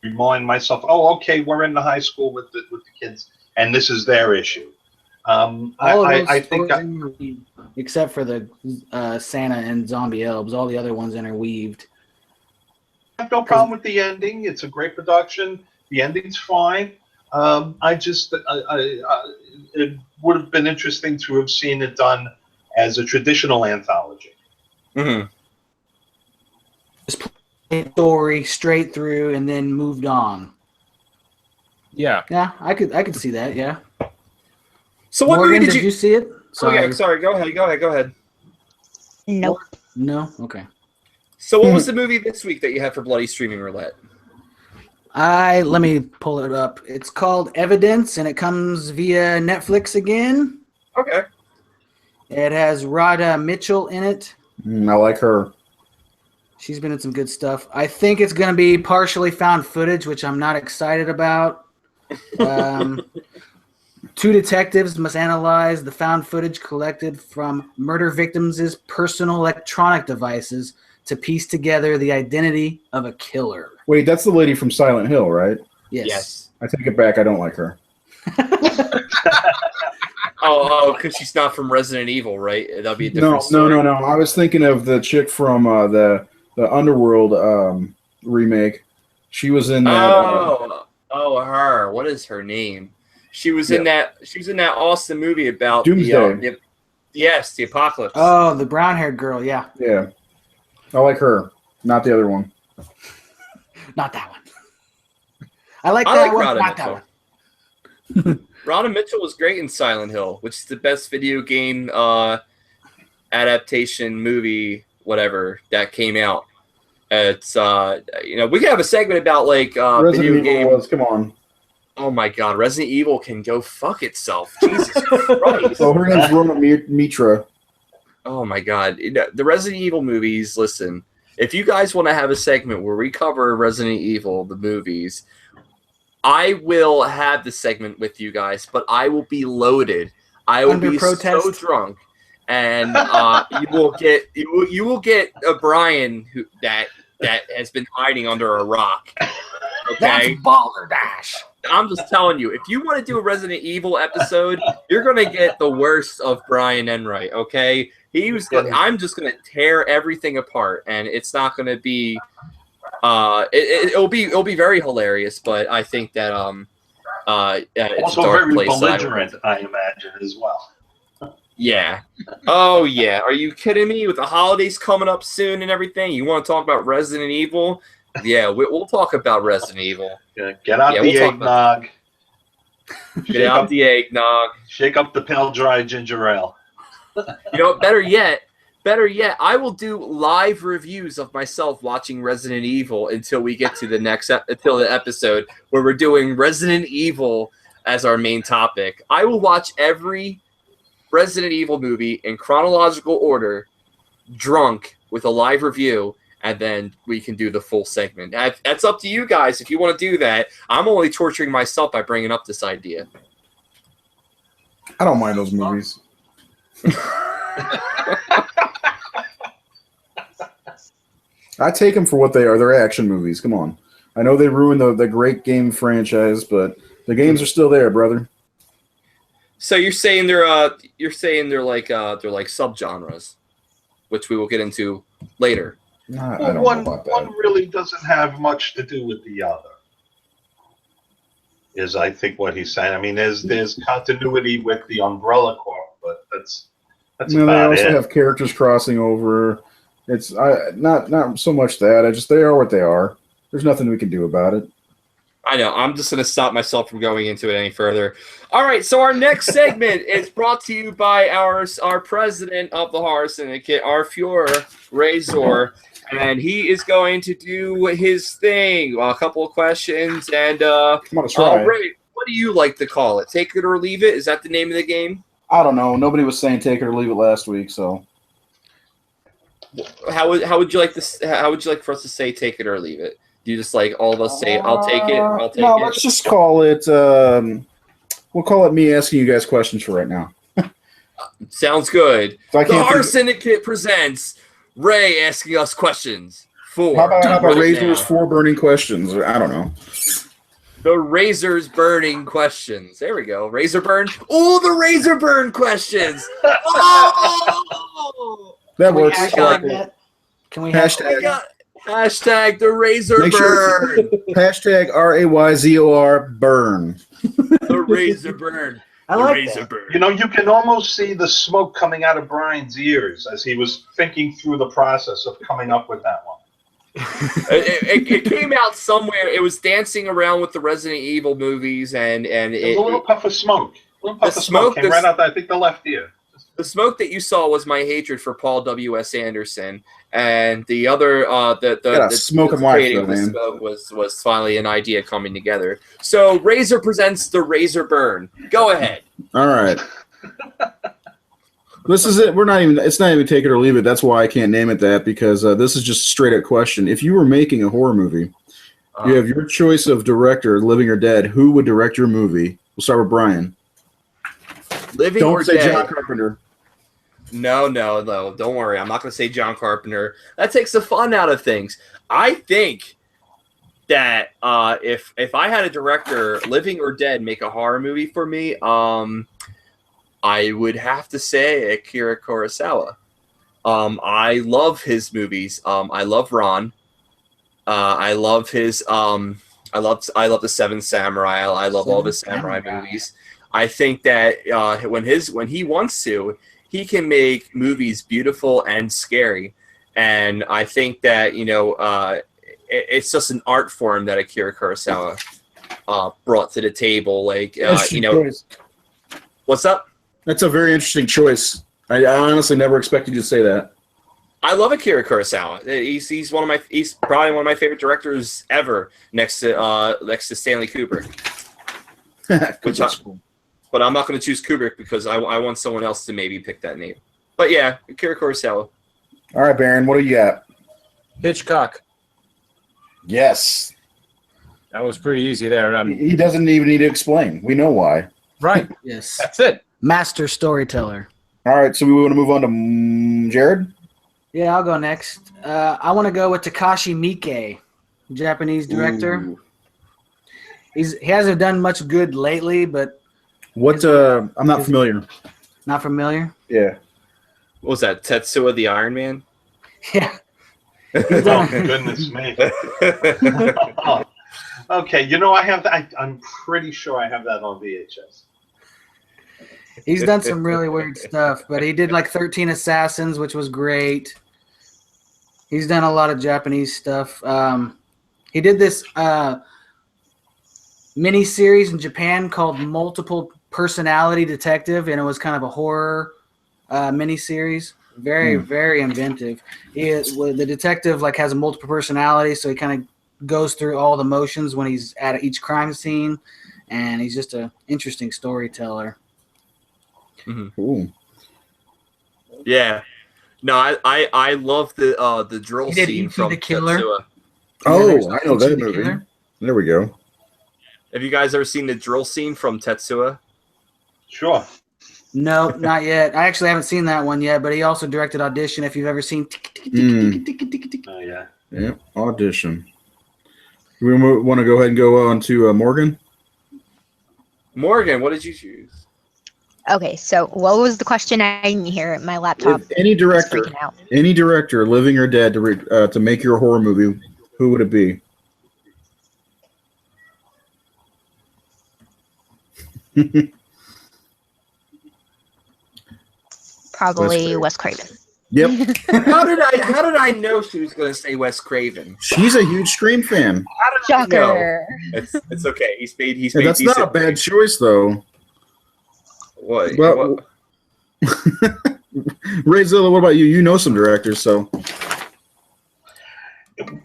remind myself, oh, okay, we're in the high school with the kids, and this is their issue. I think except for the Santa and zombie elves, all the other ones interweaved. I have no problem with the ending. It's a great production. The ending's fine. It would have been interesting to have seen it done as a traditional anthology. Mm-hmm. Just play a story straight through and then moved on. Yeah, I could see that. Yeah. So what Morgan, movie did you see it? Sorry. Okay, sorry. Go ahead. Nope. No. Okay. So what was the movie this week that you had for Bloody Streaming Roulette? Let me pull it up. It's called Evidence, and it comes via Netflix again. Okay. It has Rhoda Mitchell in it. I like her. She's been in some good stuff. I think it's going to be partially found footage, which I'm not excited about. 2 detectives must analyze the found footage collected from murder victims' personal electronic devices to piece together the identity of a killer. Wait, that's the lady from Silent Hill, right? Yes. I take it back. I don't like her. Because she's not from Resident Evil, right? That'd be a different No. story. I was thinking of the chick from the Underworld remake. She was in that. Her. What is her name? She was in that. She was in that awesome movie about Doomsday. the apocalypse. Oh, the brown-haired girl. Yeah. Yeah, I like her, not the other one. Not that one. I like that one. Rhoda Not Mitchell. that one. Rhoda Mitchell was great in Silent Hill, which is the best video game adaptation movie whatever that came out. It's we can have a segment about like video Resident game. Evil was, come on. Oh my God, Resident Evil can go fuck itself. Jesus Christ. Oh, her name's Rona Mitra. Oh my God, the Resident Evil movies. Listen, if you guys want to have a segment where we cover Resident Evil, the movies, I will have the segment with you guys, but I will be loaded. I will Under be protest? so drunk, and you will get a Brian that has been hiding under a rock. That's Okay, balderdash. I'm just telling you, if you want to do a Resident Evil episode, you're gonna get the worst of Brian Enright. Okay, I'm just gonna tear everything apart, and it's not gonna be. It'll be very hilarious, but I think that it's Also a dark very place. belligerent, I imagine, as well. Yeah. Oh yeah. Are you kidding me? With the holidays coming up soon and everything, you want to talk about Resident Evil? Yeah, we'll talk about Resident Evil. Yeah, get out the we'll talk about eggnog. Get out the eggnog. Shake up the pale dry ginger ale. You know, better yet, I will do live reviews of myself watching Resident Evil until we get to the next until the episode where we're doing Resident Evil as our main topic. I will watch every Resident Evil movie in chronological order, drunk with a live review, and then we can do the full segment. That's up to you guys if you want to do that. I'm only torturing myself by bringing up this idea. I don't mind those movies. I take them for what they are. They're action movies. Come on. I know they ruined the great game franchise, but the games are still there, brother. So you're saying they're like subgenres, which we will get into later. I Well, don't one know about that. one really doesn't have much to do with the other. Is I think what he's saying. I mean, there's continuity with the Umbrella Corp, but that's They about also it. have characters crossing over. It's not so much that. They are what they are. There's nothing we can do about it. I know. I'm just going to stop myself from going into it any further. All right. So our next segment is brought to you by our president of the Horror Syndicate, our Fuhrer, Razor, and he is going to do his thing. A couple of questions, and I'm gonna try. Ray, what do you like to call it? Take it or leave it? Is that the name of the game? I don't know. Nobody was saying take it or leave it last week, so How would you like this? How would you like for us to say take it or leave it? Do you just like all of us say I'll take it? I'll take no, it. let's just call it. We'll call it me asking you guys questions for right now. Sounds good. So I The can't Horror think- Syndicate presents Ray asking us questions. How about right Razor's now. 4 burning questions? I don't know. The Razor's burning questions. There we go. Razor burn. Oh, the Razor burn questions. Oh! That Can we works. I hashtag like it. that? Can we Hashtag- We got hashtag the Razor Make sure- burn. Hashtag RAYZOR burn. The Razor burn. I The like Razor that. burn. You know, you can almost see the smoke coming out of Brian's ears as he was thinking through the process of coming up with that one. It came out somewhere. It was dancing around with the Resident Evil movies, and There was a little puff of smoke. A little puff The of smoke smoke came is- right out, I think, the left ear. the smoke that you saw was my hatred for Paul W.S. Anderson, and the other Gotta smoke 'em life, creating though, the man. smoke was finally an idea coming together. So Razor presents the Razor burn. Go ahead. All right. This is it. It's not even take it or leave it. That's why I can't name it that, because this is just a straight up question. If you were making a horror movie, you have your choice of director, living or dead. Who would direct your movie? We'll start with Brian. Living Don't or say dead. John Carpenter. No. Don't worry. I'm not going to say John Carpenter. That takes the fun out of things. I think that if I had a director, living or dead, make a horror movie for me, I would have to say Akira Kurosawa. I love his movies. I love Ron. I love his. I love the Seven Samurai. I love all the samurai movies. I think that when he wants to, he can make movies beautiful and scary. And I think that it's just an art form that Akira Kurosawa brought to the table. Like Choice. what's up? That's a very interesting choice. I honestly never expected you to say that. I love Akira Kurosawa. He's probably one of my favorite directors ever, next to Stanley Kubrick. But I'm not going to choose Kubrick because I want someone else to maybe pick that name. But yeah, Akira Kurosawa. All right, Baron, what do you got? Hitchcock. Yes. That was pretty easy there. He doesn't even need to explain. We know why. Right. Yes. That's it. Master storyteller. All right, so we want to move on to Jared? Yeah, I'll go next. I want to go with Takashi Miike, Japanese director. Ooh. He hasn't done much good lately, but What? I'm not familiar. not familiar. Yeah. What was that? Tetsuo the Iron Man? Yeah. Oh, goodness me. Okay, I have that. I'm pretty sure I have that on VHS. He's done some really weird stuff, but he did like 13 Assassins, which was great. He's done a lot of Japanese stuff. He did this mini-series in Japan called Multiple Personality Detective, and it was kind of a horror mini-series. Very, very inventive. The detective has a multiple personality, so he kind of goes through all the motions when he's at each crime scene, and he's just an interesting storyteller. Mm-hmm. Ooh. Yeah. No, I love the drill He did scene E.T. from the Killer. Tetsuo. Oh, I know that The movie. Killer. There we go. Have you guys ever seen the drill scene from Tetsuo? Sure. No, not yet. I actually haven't seen that one yet, but he also directed Audition, if you've ever seen. Oh, yeah. Yeah, Audition. We want to go ahead and go on to Morgan? Morgan, what did you choose? Okay, so what was the question? I didn't hear it. My laptop If any is director, freaking out. living or dead, to make your horror movie, who would it be? Probably Wes Craven. Yep. How did I know she was going to say Wes Craven? She's a huge Scream fan. How did I know? Shocker. It's okay. He's made Yeah, that's not a bad choice, though. What? Well, Ray Zilla, what about you? You know some directors, so.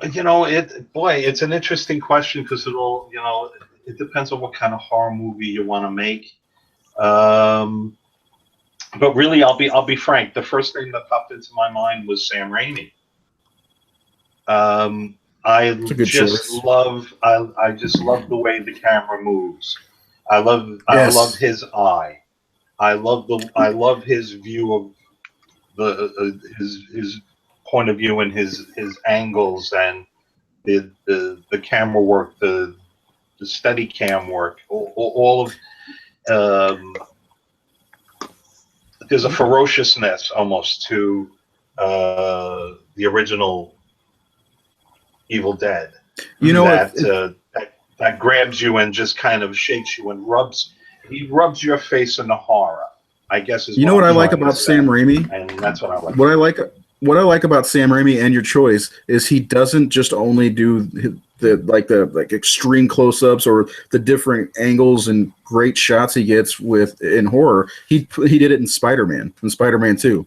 It's an interesting question because it depends on what kind of horror movie you want to make. But really, I'll be frank. The first thing that popped into my mind was Sam Raimi. I just love the way the camera moves. I love his eye. I love his view of his point of view and his angles and the camera work, the steady cam work, all of. There's a ferociousness almost to the original Evil Dead. That grabs you and just kind of shakes you and rubs your face in the horror. I guess is what I like about Sam Raimi, and that's what I like. What I like about Sam Raimi and your choice is he doesn't just only do the extreme close-ups or the different angles and great shots he gets in horror. He did it in Spider-Man 2.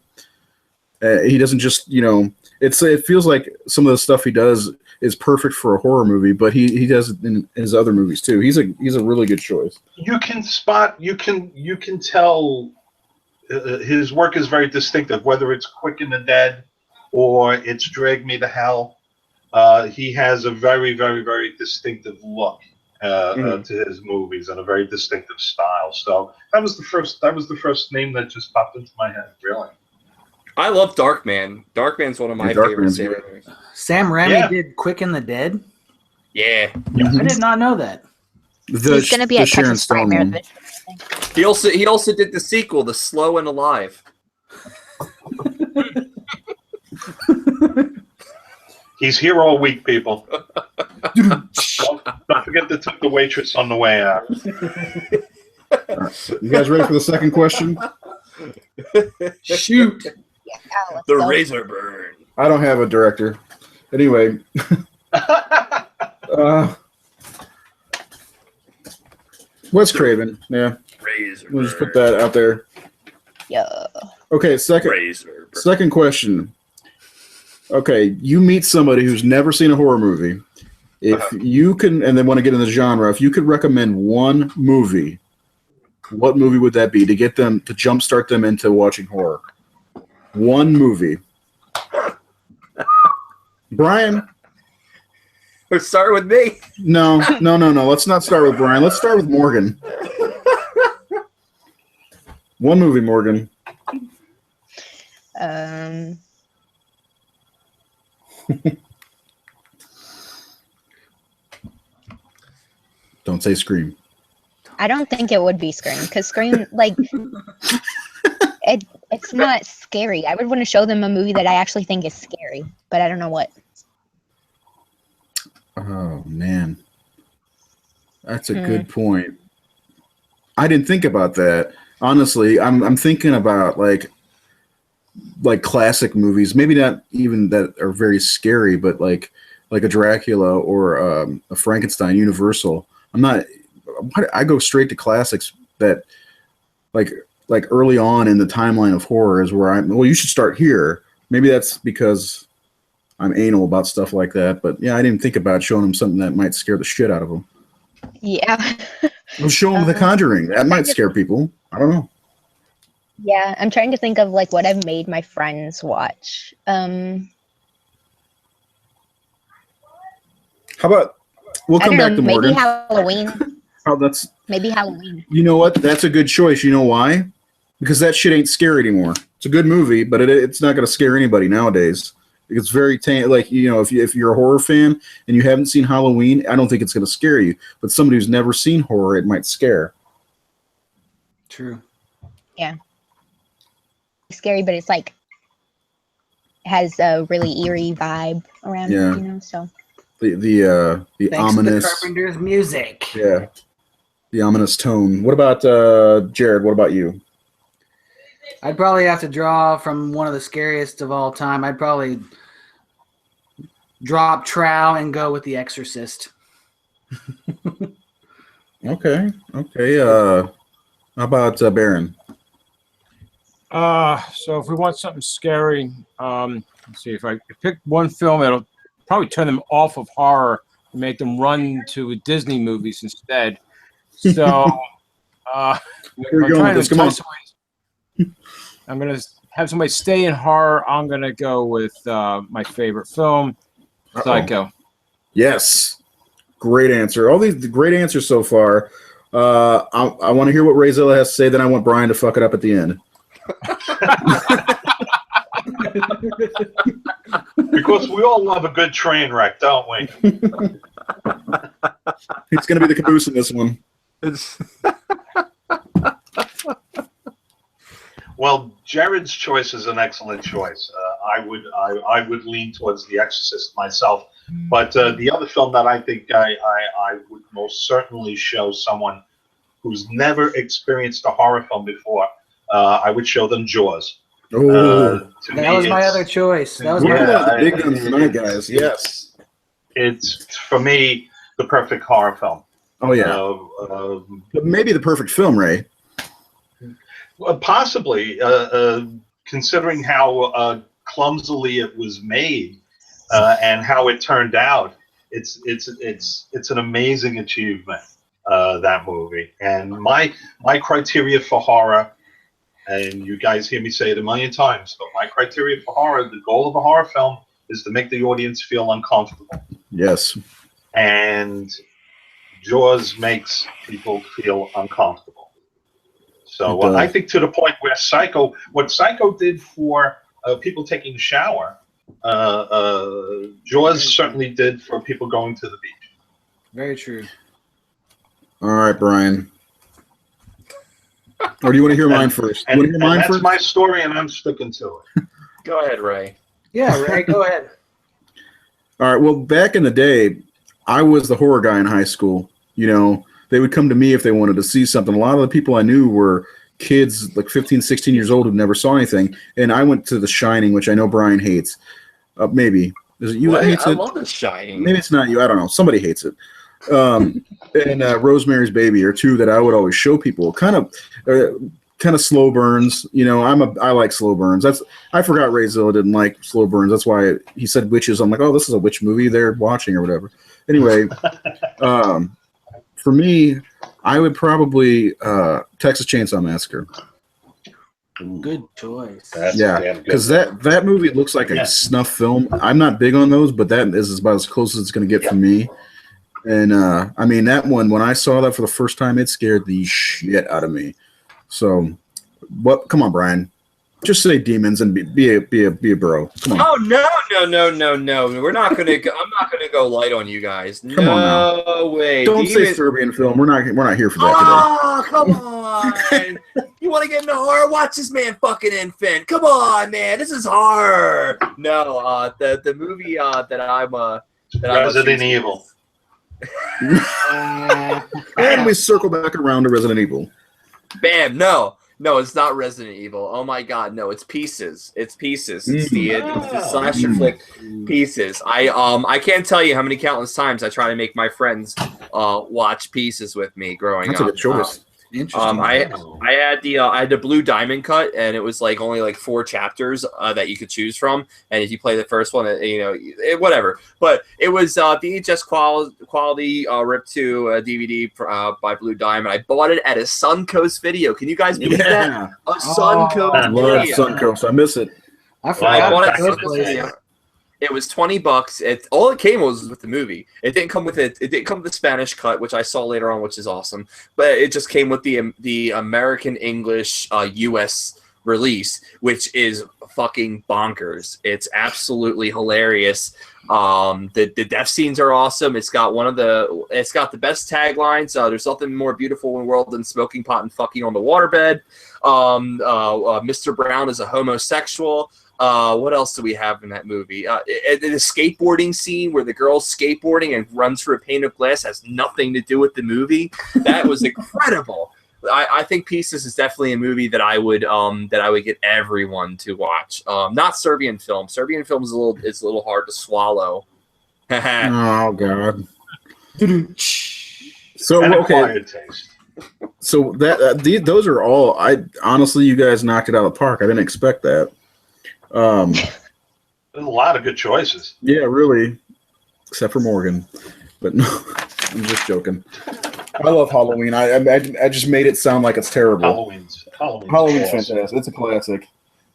He doesn't just it feels like some of the stuff he does is perfect for a horror movie, but he does it in his other movies too. He's a really good choice. You can tell his work is very distinctive, whether it's Quick and the Dead or it's Drag Me to Hell. He has a very, very, very distinctive look to his movies and a very distinctive style. So that was the first name that just popped into my head. Really, I love Darkman. Darkman's one of my favorites. Sam Raimi did Quick and the Dead? Yeah. I did not know that. He's going to be at Texas Nightmare this He also did the sequel, The Slow and Alive. He's here all week, people. Don't forget to tip the waitress on the way out. You guys ready for the second question? Shoot. The Razor Burn. I don't have a director. Anyway. Wes Craven. Yeah. Razor We'll just put that out there. Yeah. Okay, second question. Okay, you meet somebody who's never seen a horror movie. If you can, and they want to get in the genre, if you could recommend one movie, what movie would that be to get them to jumpstart them into watching horror? One movie. Brian? We're starting with me. No. Let's not start with Brian. Let's start with Morgan. One movie, Morgan. Don't say Scream. I don't think it would be Scream because Scream, like, it's not scary. I would want to show them a movie that I actually think is scary, but I don't know what. Oh man, that's a good point. I didn't think about that. Honestly, I'm thinking about like classic movies. Maybe not even that are very scary, but like a Dracula or a Frankenstein, Universal. I go straight to classics that like early on in the timeline of horror is where well, you should start here. Maybe that's because I'm anal about stuff like that, but yeah, I didn't think about showing them something that might scare the shit out of them. Yeah. We'll show them The Conjuring. That might scare people. I don't know. Yeah, I'm trying to think of like what I've made my friends watch. How about we'll come back to Morgan. Maybe Halloween. Maybe Halloween. You know what? That's a good choice. You know why? Because that shit ain't scary anymore. It's a good movie, but it's not going to scare anybody nowadays. It's very like, you know, if you're a horror fan and you haven't seen Halloween, I don't think it's going to scare you. But somebody who's never seen horror, it might scare. True. Yeah. It's scary, but it's like has a really eerie vibe around it, you know. So the Thanks ominous to the Carpenter's music. Yeah. The ominous tone. What about Jared? What about you? I'd probably have to draw from one of the scariest of all time. I'd probably drop Trow and go with The Exorcist. Okay. How about Baron? So if we want something scary, let's see. If I pick one film, it'll probably turn them off of horror and make them run to Disney movies instead. So I'm going to have somebody stay in horror. I'm going to go with my favorite film, Psycho. Yes. Great answer. All these great answers so far. I want to hear what Rayzilla has to say, then I want Brian to fuck it up at the end. Because we all love a good train wreck, don't we? It's going to be the caboose in this one. Well, Jared's choice is an excellent choice. I would lean towards The Exorcist myself, but the other film that I think I would most certainly show someone who's never experienced a horror film before, I would show them Jaws. That was my other choice. That was the big guns tonight, guys. Yes, it's for me the perfect horror film. Oh yeah, but maybe the perfect film, Ray. Possibly, considering how clumsily it was made and how it turned out, it's an amazing achievement. That movie, and my criteria for horror, and you guys hear me say it a million times, but my criteria for horror, the goal of a horror film is to make the audience feel uncomfortable. Yes, and Jaws makes people feel uncomfortable. So I think to the point where what Psycho did for people taking a shower, Jaws certainly did for people going to the beach. Very true. All right, Brian. Or do you want to hear mine first? That's my story, and I'm sticking to it. Go ahead, Ray. Yeah, Ray, go ahead. All right. Well, back in the day, I was the horror guy in high school. You know, they would come to me if they wanted to see something. A lot of the people I knew were kids like 15, 16 years old who never saw anything. And I went to The Shining, which I know Brian hates. Maybe. Is it you that hates it? I love The Shining. Maybe it's not you. I don't know. Somebody hates it. And Rosemary's Baby are two that I would always show people. Kind of kind of slow burns. You know, I like slow burns. I forgot Ray Zilla didn't like slow burns. That's why he said witches. I'm like, oh, this is a witch movie they're watching or whatever. Anyway, for me, I would probably Texas Chainsaw Massacre. Good choice. That's a Yeah, damn good because one. that movie looks like a Yeah. snuff film. I'm not big on those, but that is about as close as it's going to get for me. And I mean, that one, when I saw that for the first time, it scared the shit out of me. So, what? Come on, Brian. Just say demons and be a bro. Come on. Oh no! We're not gonna. I'm not gonna go light on you guys. Come on now. No way. Don't say Demons- Serbian film. We're not here for that Oh, come on! You want to get into horror? Watch this man fucking infant. Come on, man. This is horror. No, the movie that I'm Resident Evil. today. And we circle back around to Resident Evil. Bam! No, it's not Resident Evil. Oh my God, no! It's Pieces. It's Pieces. It's the slasher flick Pieces. I can't tell you how many countless times I try to make my friends watch Pieces with me growing That's a up. good choice. Interesting. I had the blue diamond cut, and it was like only like 4 chapters that you could choose from, and if you play the first one, whatever. But it was VHS quality ripped to DVD by Blue Diamond. I bought it at a Suncoast Video. Can you guys believe that? Yeah, A Suncoast I love Video. Suncoast. I miss it. I I forgot bought it about at those Suncoast places. Video. It was $20. All it came was with the movie. It didn't come with it. It didn't come with the Spanish cut, which I saw later on, which is awesome. But it just came with the American English U.S. release, which is fucking bonkers. It's absolutely hilarious. The death scenes are awesome. It's got the best taglines. There's nothing more beautiful in the world than smoking pot and fucking on the waterbed. Mr. Brown is a homosexual. What else do we have in that movie? The skateboarding scene where the girl's skateboarding and runs through a pane of glass has nothing to do with the movie. That was incredible. I think Pieces is definitely a movie that I would get everyone to watch. Not Serbian film. Serbian film is a little hard to swallow. Oh God. So And okay. acquired taste. So those are all. I honestly, you guys knocked it out of the park. I didn't expect that. There's a lot of good choices. Yeah, really, except for Morgan. But no, I'm just joking. I love Halloween. I just made it sound like it's terrible. Halloween's Halloween's awesome. fantastic. It's a classic.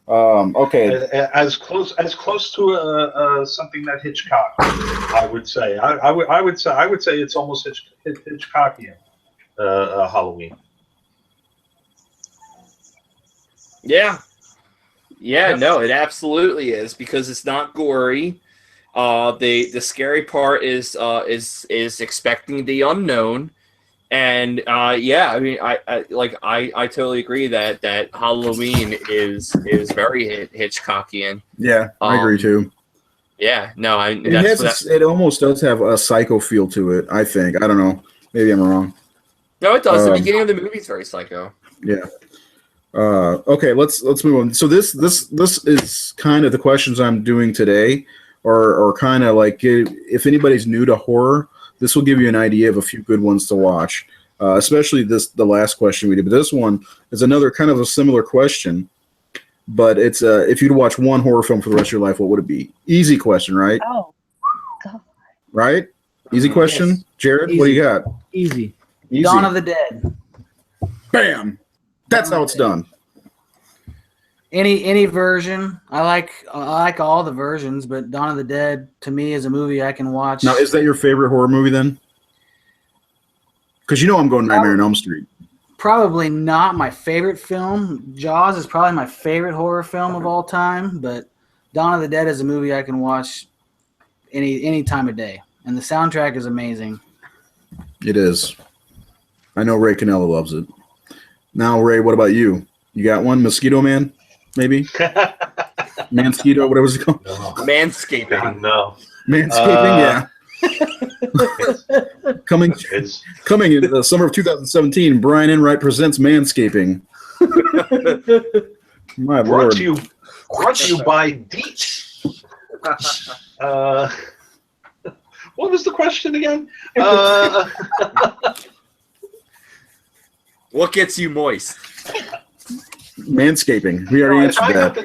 Okay. As close to something that Hitchcock, I would say. I would say it's almost Hitchcockian. Halloween. Yeah, no, it absolutely is because it's not gory. The scary part is expecting the unknown, and I mean, I totally agree that Halloween is very Hitchcockian. Yeah, I agree too. Yeah, no, It almost does have a psycho feel to it. I think. I don't know. Maybe I'm wrong. no, it does. The beginning of the movie is very psycho. Yeah. Okay, let's move on. So this is kind of the questions I'm doing today, or kind of like if anybody's new to horror, this will give you an idea of a few good ones to watch. Especially the last question we did, but this one is another kind of a similar question, but it's if you'd watch one horror film for the rest of your life, what would it be? Easy question, right? Oh, God. Right? Easy question, Yes. Jared. Easy. What do you got? Easy. Easy. Dawn of the Dead. Bam. That's how it's done. Any version. I like all the versions, but Dawn of the Dead to me is a movie I can watch. Now, is that your favorite horror movie then? Because you know I'm going Nightmare on Elm Street. Probably not my favorite film. Jaws is probably my favorite horror film of all time, but Dawn of the Dead is a movie I can watch any time of day, and the soundtrack is amazing. It is. I know Ray Canella loves it. Now, Ray, what about you? You got one? Mosquito Man, maybe? Mansquito, whatever it's called. No. Manscaping. No. Manscaping, yeah. Coming It's in the summer of 2017, Brian Enright presents Manscaping. My brought lord. to you by Deets. What was the question again? What gets you moist? Manscaping. We already answered that.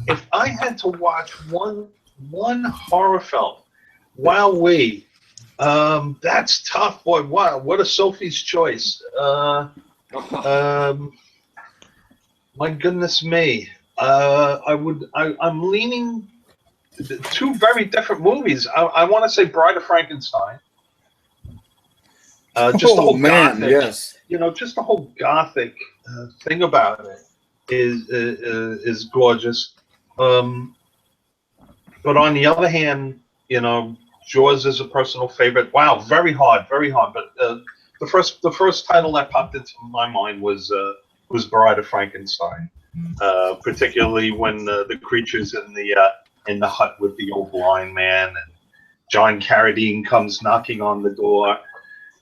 If I had to watch one horror film, wowee, that's tough, boy. Wow, what a Sophie's choice. My goodness me. I'm leaning two very different movies. I want to say Bride of Frankenstein. Just the whole gothic, yes. just the whole gothic thing about it is gorgeous. But on the other hand, Jaws is a personal favorite. Wow, very hard. But the first title that popped into my mind was Bride of Frankenstein, particularly when the creatures in the hut with the old blind man, and John Carradine comes knocking on the door,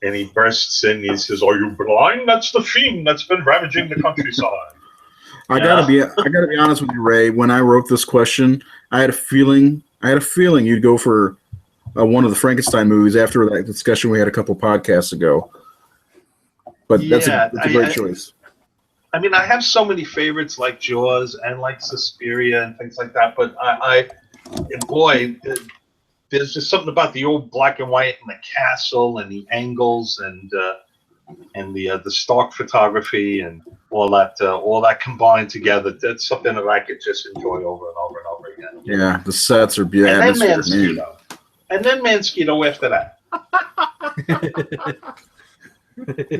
and he bursts in. He says, "Are you blind? That's the fiend that's been ravaging the countryside." I gotta be honest with you, Ray. When I wrote this question, I had a feeling you'd go for one of the Frankenstein movies after that discussion we had a couple podcasts ago. But that's a great choice. I mean, I have so many favorites like Jaws and like Suspiria and things like that, but there's just something about the old black and white and the castle and the angles and the stock photography and all that combined together. That's something that I could just enjoy over and over and over again. Yeah, the sets are beautiful. And then Mansquito after that.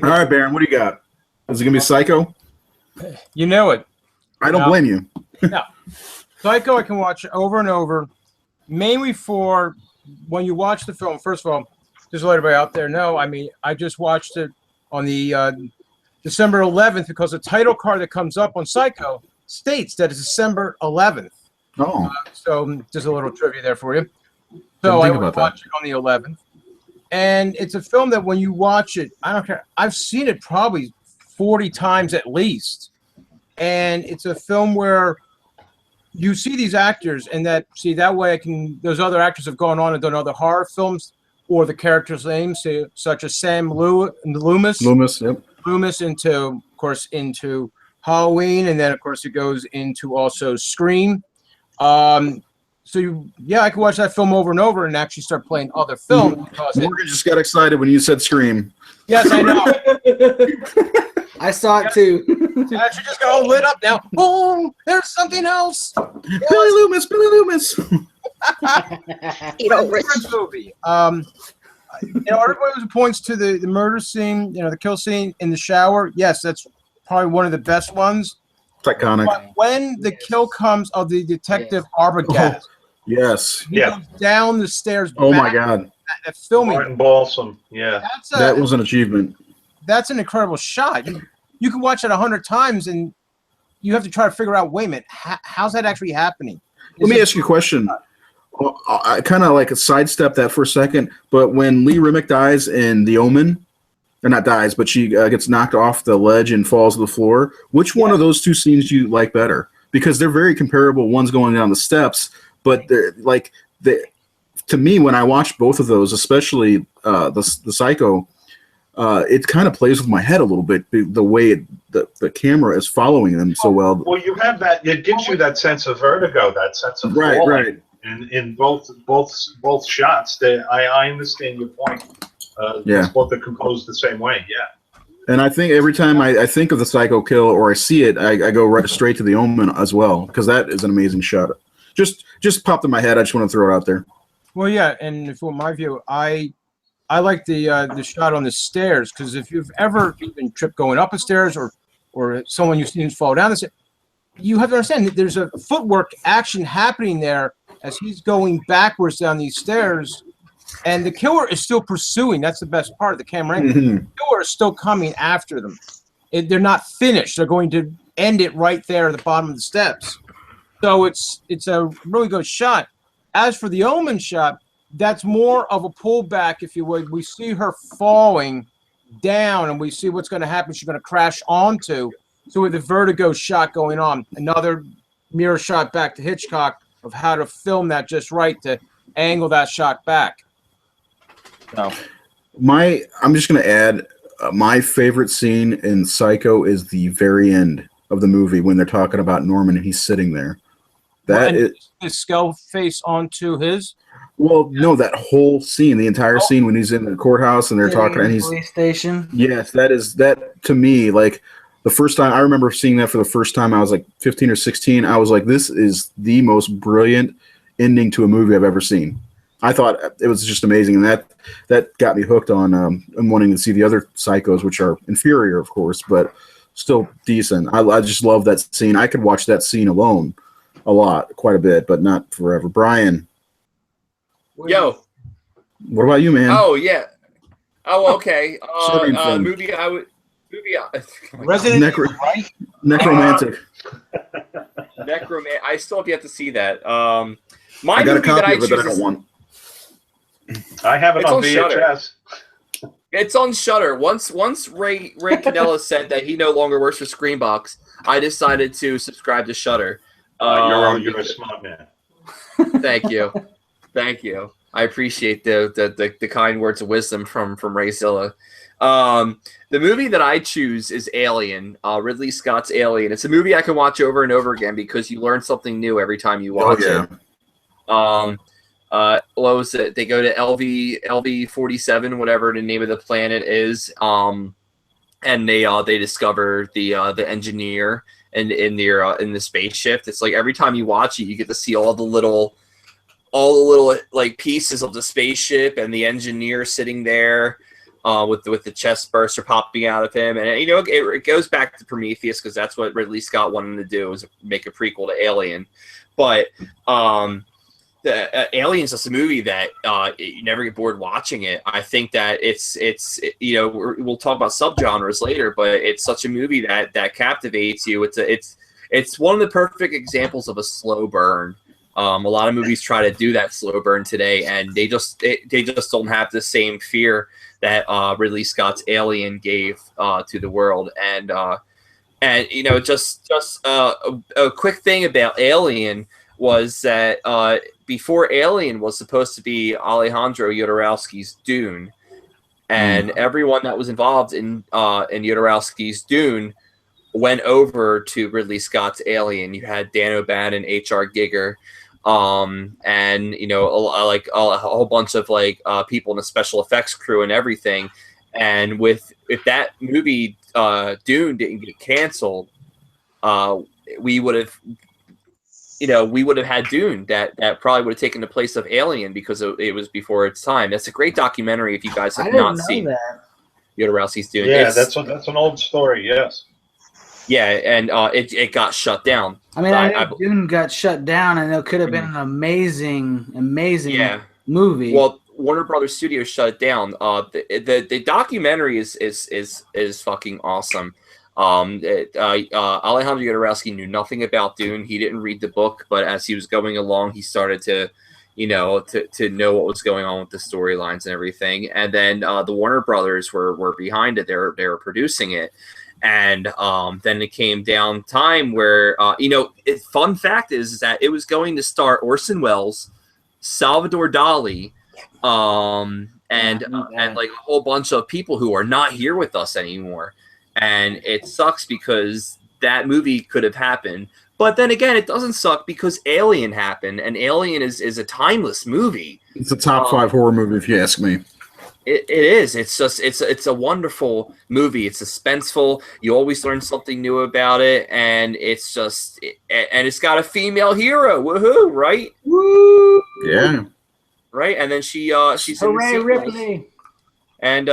All right, Baron, what do you got? Is it gonna be Psycho? You know it. I don't blame you. No. Psycho I can watch over and over, mainly for when you watch the film. First of all, just to let everybody out there know, I just watched it on the December 11th because the title card that comes up on Psycho states that it's December 11th. Oh. So just a little trivia there for you. So I watched it on the 11th. And it's a film that when you watch it, I don't care. I've seen it probably 40 times at least. And it's a film where you see these actors and that way those other actors have gone on and done other horror films or the characters' names, such as Sam Loomis. Yep. Loomis into Halloween, and then of course it goes into also Scream. I could watch that film over and over and actually start playing other films. Morgan just got excited when you said Scream. Yes, I know. I saw it too. I should just got all lit up now. Oh, there's something else. Yes. Billy Loomis. Movie. Everybody points to the murder scene, the kill scene in the shower. Yes, that's probably one of the best ones. It's iconic. But when the kill comes of the detective Arbogast, yes, he goes down the stairs. Oh my God, that filming. Martin Balsam. Yeah, that was an achievement. That's an incredible shot. You can watch it 100 times, and you have to try to figure out. Wait a minute, how's that actually happening? Let me ask you a question. I kind of like sidestep that for a second, but when Lee Remick dies in The Omen, or not dies, but she gets knocked off the ledge and falls to the floor, which one of those two scenes do you like better? Because they're very comparable. One's going down the steps, but to me, when I watch both of those, especially the Psycho, it kind of plays with my head a little bit, the way the camera is following them so well. Well, you have that. It gives you that sense of vertigo, that sense of falling. Right. In both shots, I understand your point. Both are composed the same way. Yeah. And I think every time I think of the Psycho kill or I see it, I go right straight to The Omen as well, because that is an amazing shot. Just popped in my head. I just want to throw it out there. Well, yeah, and for my view, I like the shot on the stairs, because if you've ever been tripped going up a stairs or someone you've seen fall down the stairs, you have to understand that there's a footwork action happening there as he's going backwards down these stairs, and the killer is still pursuing. That's the best part of the camera angle. Mm-hmm. The killer is still coming after them. They're not finished. They're going to end it right there at the bottom of the steps. So it's a really good shot. As for the Omen shot, that's more of a pullback, if you would. We see her falling down, and we see what's going to happen. She's going to crash onto. So with the vertigo shot going on, another mirror shot back to Hitchcock of how to film that just right to angle that shot back. So, I'm just going to add, my favorite scene in Psycho is the very end of the movie when they're talking about Norman and he's sitting there. That is his skull face onto his. well, no, that whole scene, the entire scene when he's in the courthouse and they're talking and he's police station. yes, that to me, like the first time I remember seeing that for the first time, I was like 15 or 16. I was like, this is the most brilliant ending to a movie I've ever seen. I thought it was just amazing, and that got me hooked on and wanting to see the other Psychos, which are inferior, of course, but still decent. I just love that scene. I could watch that scene alone a lot, quite a bit, but not forever. Brian, Yo. what about you, man? Oh yeah. Oh okay. Serbian film. Movie. Resident Evil, right? Necromantic. Necromantic. I still have yet to see that. I My got a movie that copy I of it, but I choose don't is want. I have it It's on on Shudder. VHS. it's on Shudder. Once Ray Canella said that he no longer works for Screenbox, I decided to subscribe to Shudder. You're a smart man. Thank you. Thank you. I appreciate the kind words of wisdom from Ray Zilla. The movie that I choose is Alien, Ridley Scott's Alien. It's a movie I can watch over and over again because you learn something new every time you watch it. What was it? They go to LV 47, whatever the name of the planet is, and they discover the engineer in the spaceship. It's like every time you watch it, you get to see all the little like pieces of the spaceship and the engineer sitting there with the chest burster popping out of him. And it goes back to Prometheus because that's what Ridley Scott wanted to do, was make a prequel to Alien. But the Alien's just a movie that you never get bored watching it. I think that it's we'll talk about subgenres later, but it's such a movie that captivates you. It's one of the perfect examples of a slow burn. A lot of movies try to do that slow burn today, and they just don't have the same fear that Ridley Scott's Alien gave to the world. And just a quick thing about Alien was that before Alien was supposed to be Alejandro Jodorowsky's Dune, and everyone that was involved in Jodorowsky's Dune went over to Ridley Scott's Alien. You had Dan O'Bannon, H.R. Giger, and a whole bunch of people in the special effects crew and everything. And if that movie Dune didn't get canceled, we would have had Dune that probably would have taken the place of Alien because it was before its time. That's a great documentary if you guys have not seen Jodorowsky's Dune. Yeah, that's an old story. Yes. Yeah, and it got shut down. I mean, I know Dune got shut down, and it could have been an amazing movie. Well, Warner Brothers Studios shut it down. The documentary is fucking awesome. Alejandro Jodorowsky knew nothing about Dune. He didn't read the book, but as he was going along, he started to know what was going on with the storylines and everything. And then the Warner Brothers were behind it. They were producing it. And then it came down time where, fun fact is that it was going to star Orson Welles, Salvador Dali, and like a whole bunch of people who are not here with us anymore. And it sucks because that movie could have happened. But then again, it doesn't suck because Alien happened, and Alien is a timeless movie. It's a top 5 horror movie, if you ask me. It is. It's just it's a wonderful movie. It's suspenseful. You always learn something new about it, and it's just and it's got a female hero. Woohoo! Right? Woo! Yeah. Right, and then she's Hooray, in the Ripley! And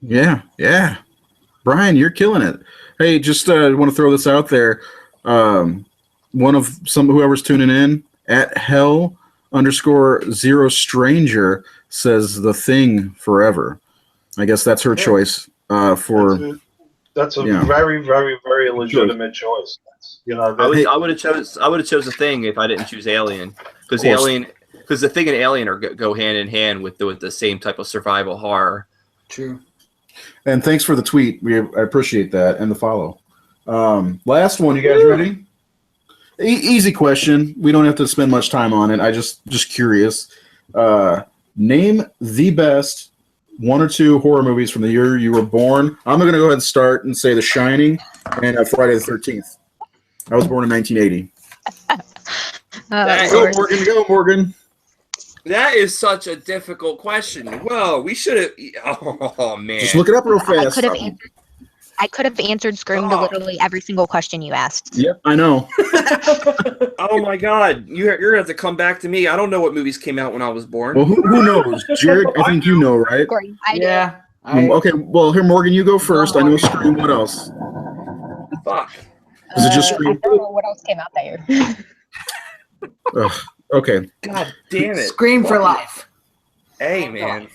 yeah. Brian, you're killing it. Hey, just want to throw this out there. One of whoever's tuning in at hell_0 stranger says The Thing forever. I guess that's her choice. That's a very, very, very legitimate choice. I would have chose The Thing if I didn't choose Alien, because The Thing and Alien go hand in hand with the same type of survival horror. True. And thanks for the tweet. I appreciate that, and the follow. Last one, you guys ready? Easy question. We don't have to spend much time on it. I just curious. Name the best one or two horror movies from the year you were born. I'm going to go ahead and start and say The Shining and Friday the 13th. I was born in 1980. That- Go, Morgan. Go, Morgan. That is such a difficult question. Whoa, we should have. Oh man. Just look it up real fast. I could have answered Scream to literally every single question you asked. Yep, I know. Oh my God, you're gonna have to come back to me. I don't know what movies came out when I was born. Well, who knows? Jared, I think you know, right? Yeah. Okay, well, here, Morgan, you go first. I know Scream. What else? Fuck. Is it just I Scream? don't know what else came out that year. Ugh, okay. God damn it. Scream for life. Hey man.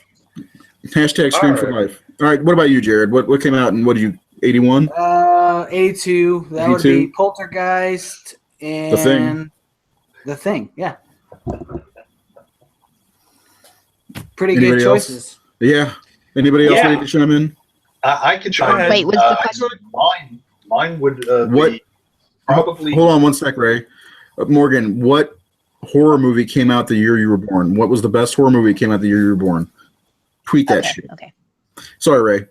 Hashtag Scream for Alright. life. All right, what about you, Jared? What came out and what did you, 81? 82. That would 82. be Poltergeist and Thing. The Thing. Yeah. Pretty Anybody good else? choices. Yeah. Anybody else Yeah. ready to chime in? I could try. ahead. Wait, was the question? Mine would What- be probably. Hold on one sec, Ray. Morgan, what horror movie came out the year you were born? What was the best horror movie that came out the year you were born? Tweet that shit. Okay. Sorry, Ray.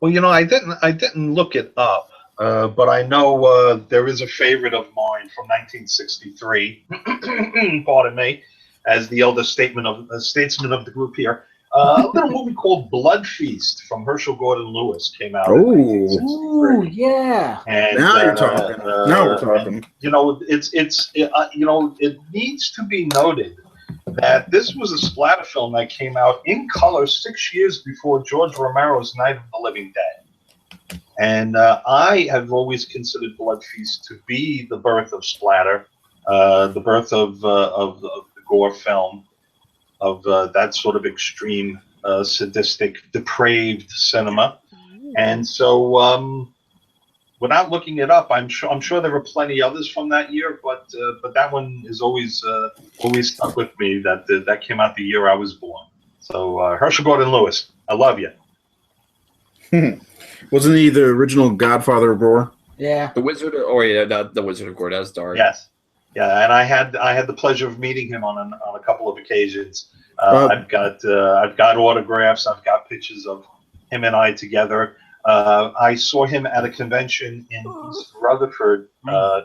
Well, I didn't look it up, but I know there is a favorite of mine from 1963. Pardon me, as the elder statesman of the group here. A little movie called Blood Feast from Herschel Gordon Lewis came out. in Oh. 1963. Ooh, yeah. And, Now you're talking. Now we're talking. It needs to be noted that this was a splatter film that came out in color 6 years before George Romero's Night of the Living Dead. And I have always considered Blood Feast to be the birth of splatter, the birth of the gore film, of that sort of extreme, sadistic, depraved cinema. And so, without looking it up, I'm sure there were plenty others from that year, but that one is always stuck with me. That came out the year I was born. So Herschel Gordon Lewis, I love you. Wasn't he the original Godfather of gore? Yeah. The Wizard, or yeah, the Wizard of Gore. That's dark. Yes, yeah, and I had the pleasure of meeting him on a couple of occasions. I've got autographs. I've got pictures of him and I together. I saw him at a convention in East Rutherford,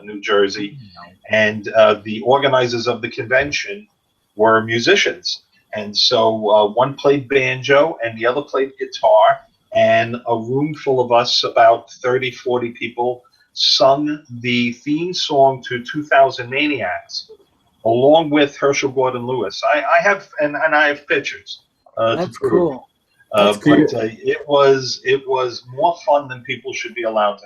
New Jersey, and the organizers of the convention were musicians. And so one played banjo and the other played guitar, and a room full of us, about 30, 40 people, sung the theme song to 2000 Maniacs, along with Herschel Gordon Lewis. I have pictures. That's cool. But it was more fun than people should be allowed to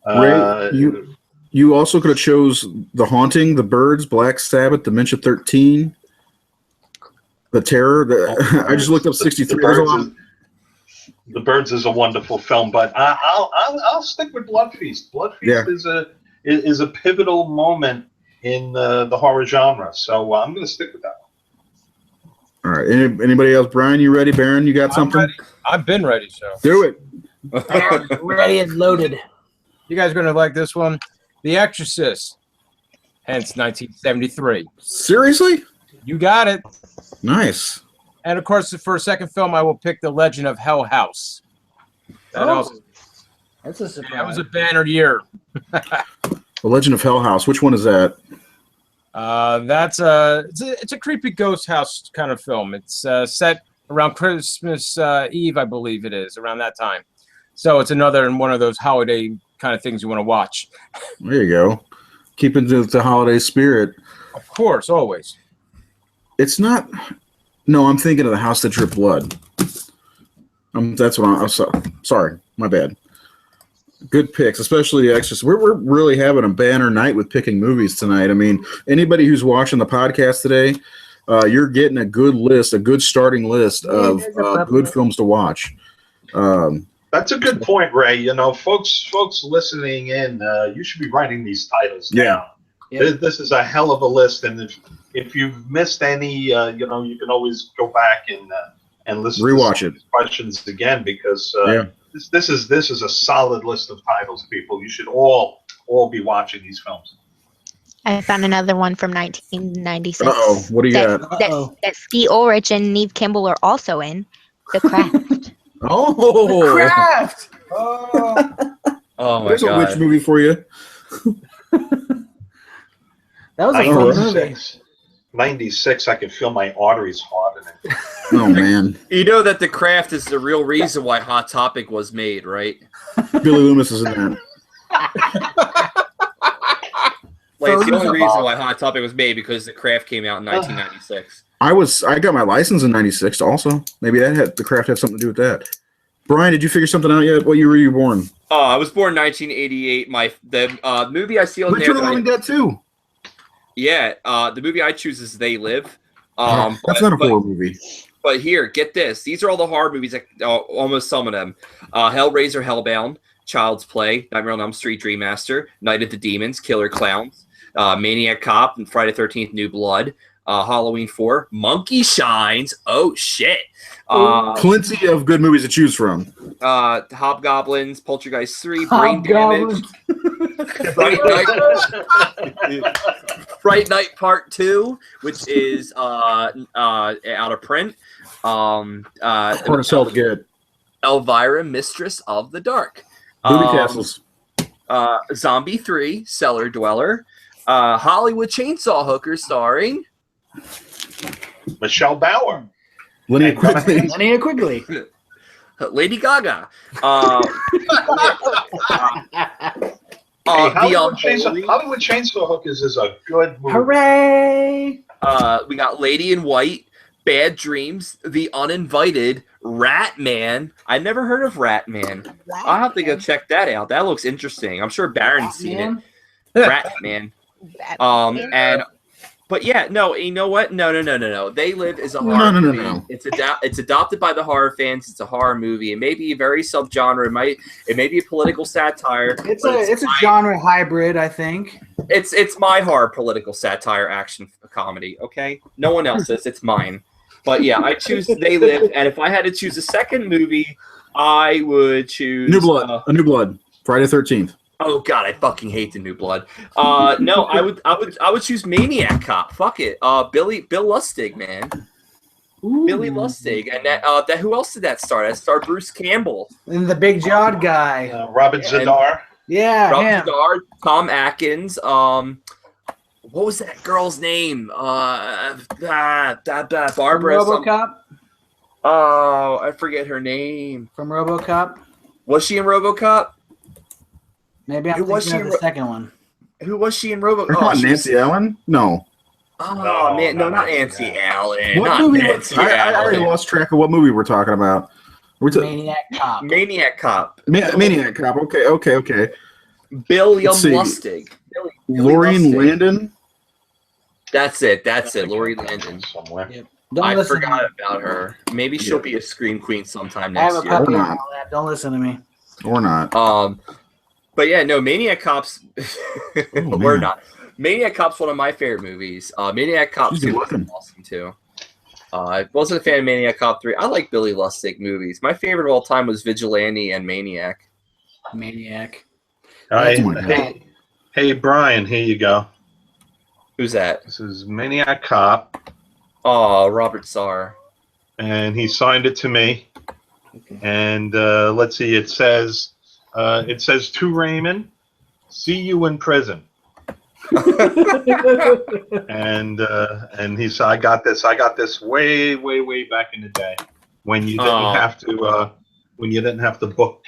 have. Ray, you also could have chose The Haunting, The Birds, Black Sabbath, Dementia 13, The Terror. I just looked up 63. The Birds is a wonderful film, but I'll stick with Blood Feast. Blood Feast is a pivotal moment in the horror genre, so I'm going to stick with that one. All right. Anybody else? Brian, you ready? Baron, you got something? Ready. I've been ready, so. Do it. Ready and loaded. You guys are going to like this one. The Exorcist, hence 1973. Seriously? You got it. Nice. And of course, for a second film, I will pick The Legend of Hell House. That's a surprise. That was a banner year. The Legend of Hell House. Which one is that? It's a creepy ghost house kind of film. It's set around Christmas Eve, I believe it is, around that time. So it's another one of those holiday kind of things you want to watch. There you go. Keeping the holiday spirit. Of course, always. It's not. No, I'm thinking of The House That Dripped Blood. That's what I'm sorry. My bad. Good picks, especially The Exorcist. We're really having a banner night with picking movies tonight. I mean, anybody who's watching the podcast today, you're getting a good list, a good starting list of good films to watch. That's a good point, Ray. Folks listening in, you should be writing these titles down. Yeah. This is a hell of a list, and if you've missed any, you can always go back and listen Rewatch to these questions again, because this is a solid list of titles, people. You should all be watching these films. I found another one from 1996. Uh-oh, what do you that, got? that, that Ski Ulrich and Neve Campbell are also in. The Craft. Oh, Craft. Oh, Oh my there's a witch god. movie for you. that was a Oh, fun right. movie. 96. I can feel my arteries hardening. Oh man, You know that The Craft is the real reason why Hot Topic was made, right? Billy Loomis is in that. Like it's the Photos only of reason all- why Hot Topic was made because The Craft came out in 1996. I got my license in '96 also. Maybe the craft had something to do with that. Brian, did you figure something out yet? What year were you born? I was born in 1988. The movie I see on there. Return of that the Living Dead too. the movie I choose is They Live. That's not a horror movie. But here, get this. These are all the horror movies, almost some of them. Hellraiser, Hellbound, Child's Play, Nightmare on Elm Street, Dream Master, Night of the Demons, Killer Clowns, Maniac Cop, and Friday the 13th, New Blood, Halloween 4, Monkey Shines. Oh, shit. Plenty of good movies to choose from. Hobgoblins, Poltergeist 3, Brain Damage, Hobgoblins. Fright Night Part 2, which is out of print. Hard as hell to get. Elvira, Mistress of the Dark. Booby Castles. Zombie 3, Cellar Dweller. Hollywood Chainsaw Hooker starring Michelle Bauer. Linnea Quigley. Linnea Quigley. Lady Gaga. Hey, The Hollywood Chainsaw Hookers is a good movie. Hooray! We got Lady in White, Bad Dreams, The Uninvited, Rat Man. I've never heard of Rat Man. I'll have to go check that out. That looks interesting. I'm sure Baron's seen it. Rat Man. But yeah, no, you know what? No. They Live is a horror movie. No. It's adopted by the horror fans. It's a horror movie. It may be a very subgenre. It may be a political satire. It's but a genre hybrid, I think. It's my horror political satire action comedy. Okay, no one else's. It's mine. But yeah, I choose They Live. And if I had to choose a second movie, I would choose New Blood. A New Blood. Friday the 13th. Oh God, I fucking hate the New Blood. No, I would choose Maniac Cop. Fuck it. Bill Lustig, man. Ooh. Billy Lustig, and that who else did that star? That starred Bruce Campbell, And the big jawed guy. Robert Zadar. Yeah, Rob him. Starr, Tom Atkins. What was that girl's name? Barbara. some- RoboCop. Oh, I forget her name. From RoboCop. Was she in RoboCop? Maybe I'm Who was thinking of she the in second one. Who was she in RoboCop? Come on, Nancy Allen? No. Oh No, man, no, not not Nancy Nancy Allen. What Not movie? Nancy I already Allen. lost track of what movie we're talking about. Maniac Cop. Maniac Cop. Maniac Cop. Okay. William Let's see. Lustig. Billy Lorraine Lustig. Landon. That's it. Lori Landon. Somewhere. Don't I listen forgot to me. about her. Maybe she'll be a scream queen sometime I have next a year. puppy Or and not. all that. Don't listen to me. Or not. But yeah, no, Maniac Cop's Oh, we're man. not. Maniac Cop's one of my favorite movies. Maniac Cop She's 2 good was looking. awesome too. I wasn't a fan of Maniac Cop 3. I like Billy Lustig movies. My favorite of all time was Vigilante and Maniac. Maniac. All right. Oh my God. Hey, Brian, here you go. Who's that? This is Maniac Cop, Oh, Robert Starr. and he signed it to me. And let's see, it says to Raymond, see you in prison. And he said, I got this way back in the day when you didn't have to book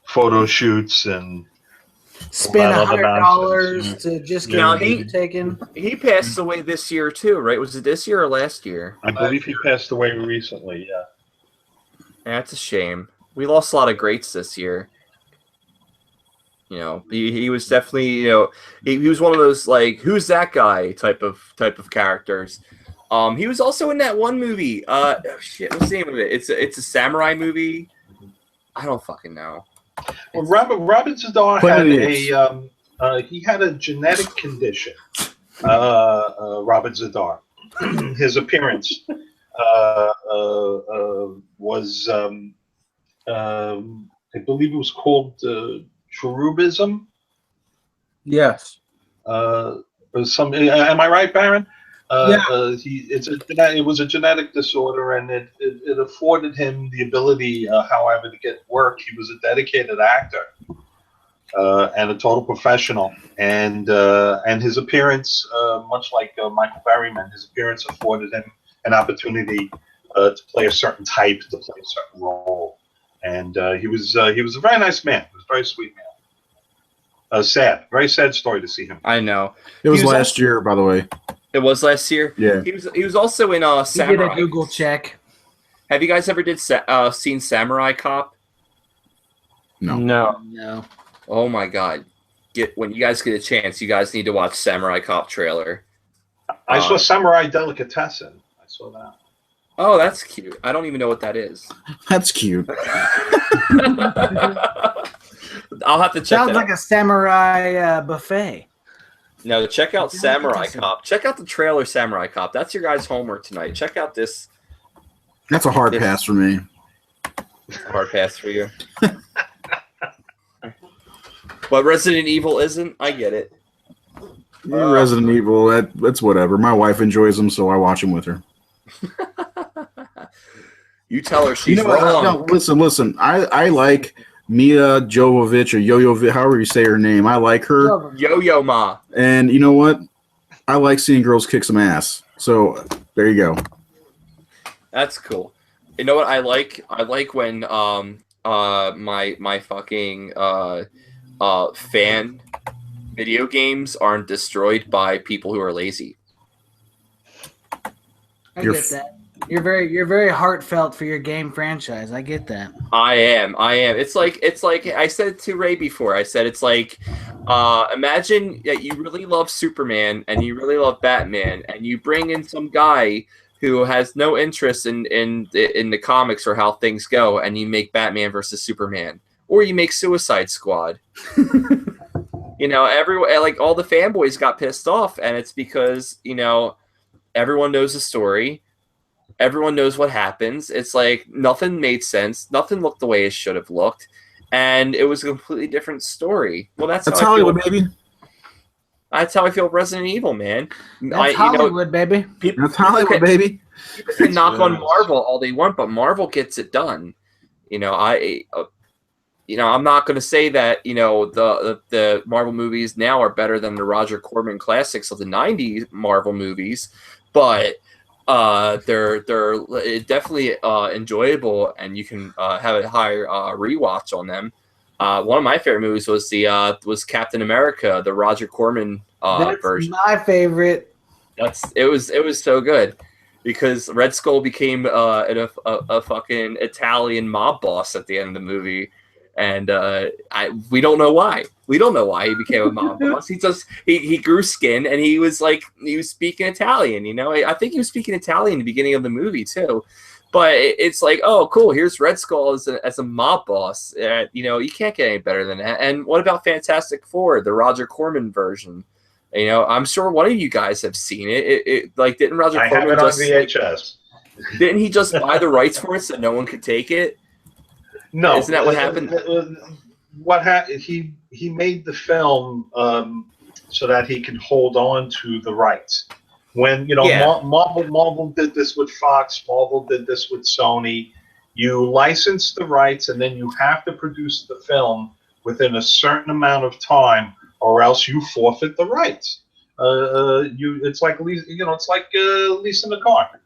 photo shoots and Spend all that other $100 nonsense. to just Now, get he- it taken. He passed away this year too, right? Was it this year or last year? I believe he passed away recently. Yeah. That's a shame. We lost a lot of greats this year. You know, he was definitely, you know, he was one of those like, who's that guy type of characters. He was also in that one movie. Shit, what's the name of it? It's a samurai movie. I don't fucking know. Well, Robert Zadar Planet had he had a genetic condition. Robert Zadar, his appearance was I believe it was called cherubism. Yes. Am I right, Baron? Yeah. It was a genetic disorder, and it afforded him the ability, however, to get work. He was a dedicated actor and a total professional, and his appearance, much like Michael Berryman, his appearance afforded him an opportunity to play a certain type, to play a certain role, and he was a very nice man. He was a very sweet man. Very sad story to see him. I know. It was He was last year, by the way. It was last year. Yeah. He was also in He did Samurai. a Google check. Have you guys ever seen Samurai Cop? No. No. Oh my god! When you guys get a chance, you guys need to watch Samurai Cop trailer. I saw Samurai Delicatessen. I saw that. Oh, that's cute. I don't even know what that is. That's cute. I'll have to check Sounds that like out. a samurai buffet. No, check out Samurai Cop. Check out the trailer, Samurai Cop. That's your guys' homework tonight. Check out this. That's a hard pass for me. Hard pass for you. But Resident Evil isn't. I get it. Resident Evil, that's whatever. My wife enjoys them, so I watch them with her. You tell her she's You know what? wrong. No, listen. I like Mia Jovovich or Yo-Yo, however you say her name. I like her. Yo-Yo Ma. And you know what? I like seeing girls kick some ass. So there you go. That's cool. You know what I like? I like when my fucking fan video games aren't destroyed by people who are lazy. I get that. You're very heartfelt for your game franchise. I get that. I am. It's like I said it to Ray before. I said it's like imagine that you really love Superman and you really love Batman, and you bring in some guy who has no interest in the comics or how things go, and you make Batman versus Superman, or you make Suicide Squad. You know, like all the fanboys got pissed off, and it's because, you know, everyone knows the story. Everyone knows what happens. It's like nothing made sense. Nothing looked the way it should have looked. And it was a completely different story. Well, that's how Hollywood, baby. That's how I feel with Resident Evil, man. That's Hollywood, baby. That's Hollywood, baby. People can knock on Marvel all they want, but Marvel gets it done. You know, I'm not going to say that, you know, the Marvel movies now are better than the Roger Corman classics of the 90s Marvel movies, but they're definitely enjoyable, and you can have a higher rewatch on them. One of my favorite movies was Captain America, the Roger Corman version. My favorite. It was so good because Red Skull became a fucking Italian mob boss at the end of the movie. And we don't know why. We don't know why he became a mob boss. He grew skin, and he was speaking Italian. You know, I think he was speaking Italian in the beginning of the movie too. But it's like, oh, cool. Here's Red Skull as a mob boss. You know, you can't get any better than that. And what about Fantastic Four, the Roger Corman version? You know, I'm sure one of you guys have seen it. Didn't Roger Corman have it on VHS. Didn't he just buy the rights for it so no one could take it? No, isn't that what happened? What happened? He made the film so that he could hold on to the rights. When Marvel did this with Fox, Marvel did this with Sony. You license the rights, and then you have to produce the film within a certain amount of time, or else you forfeit the rights. It's like leasing a car.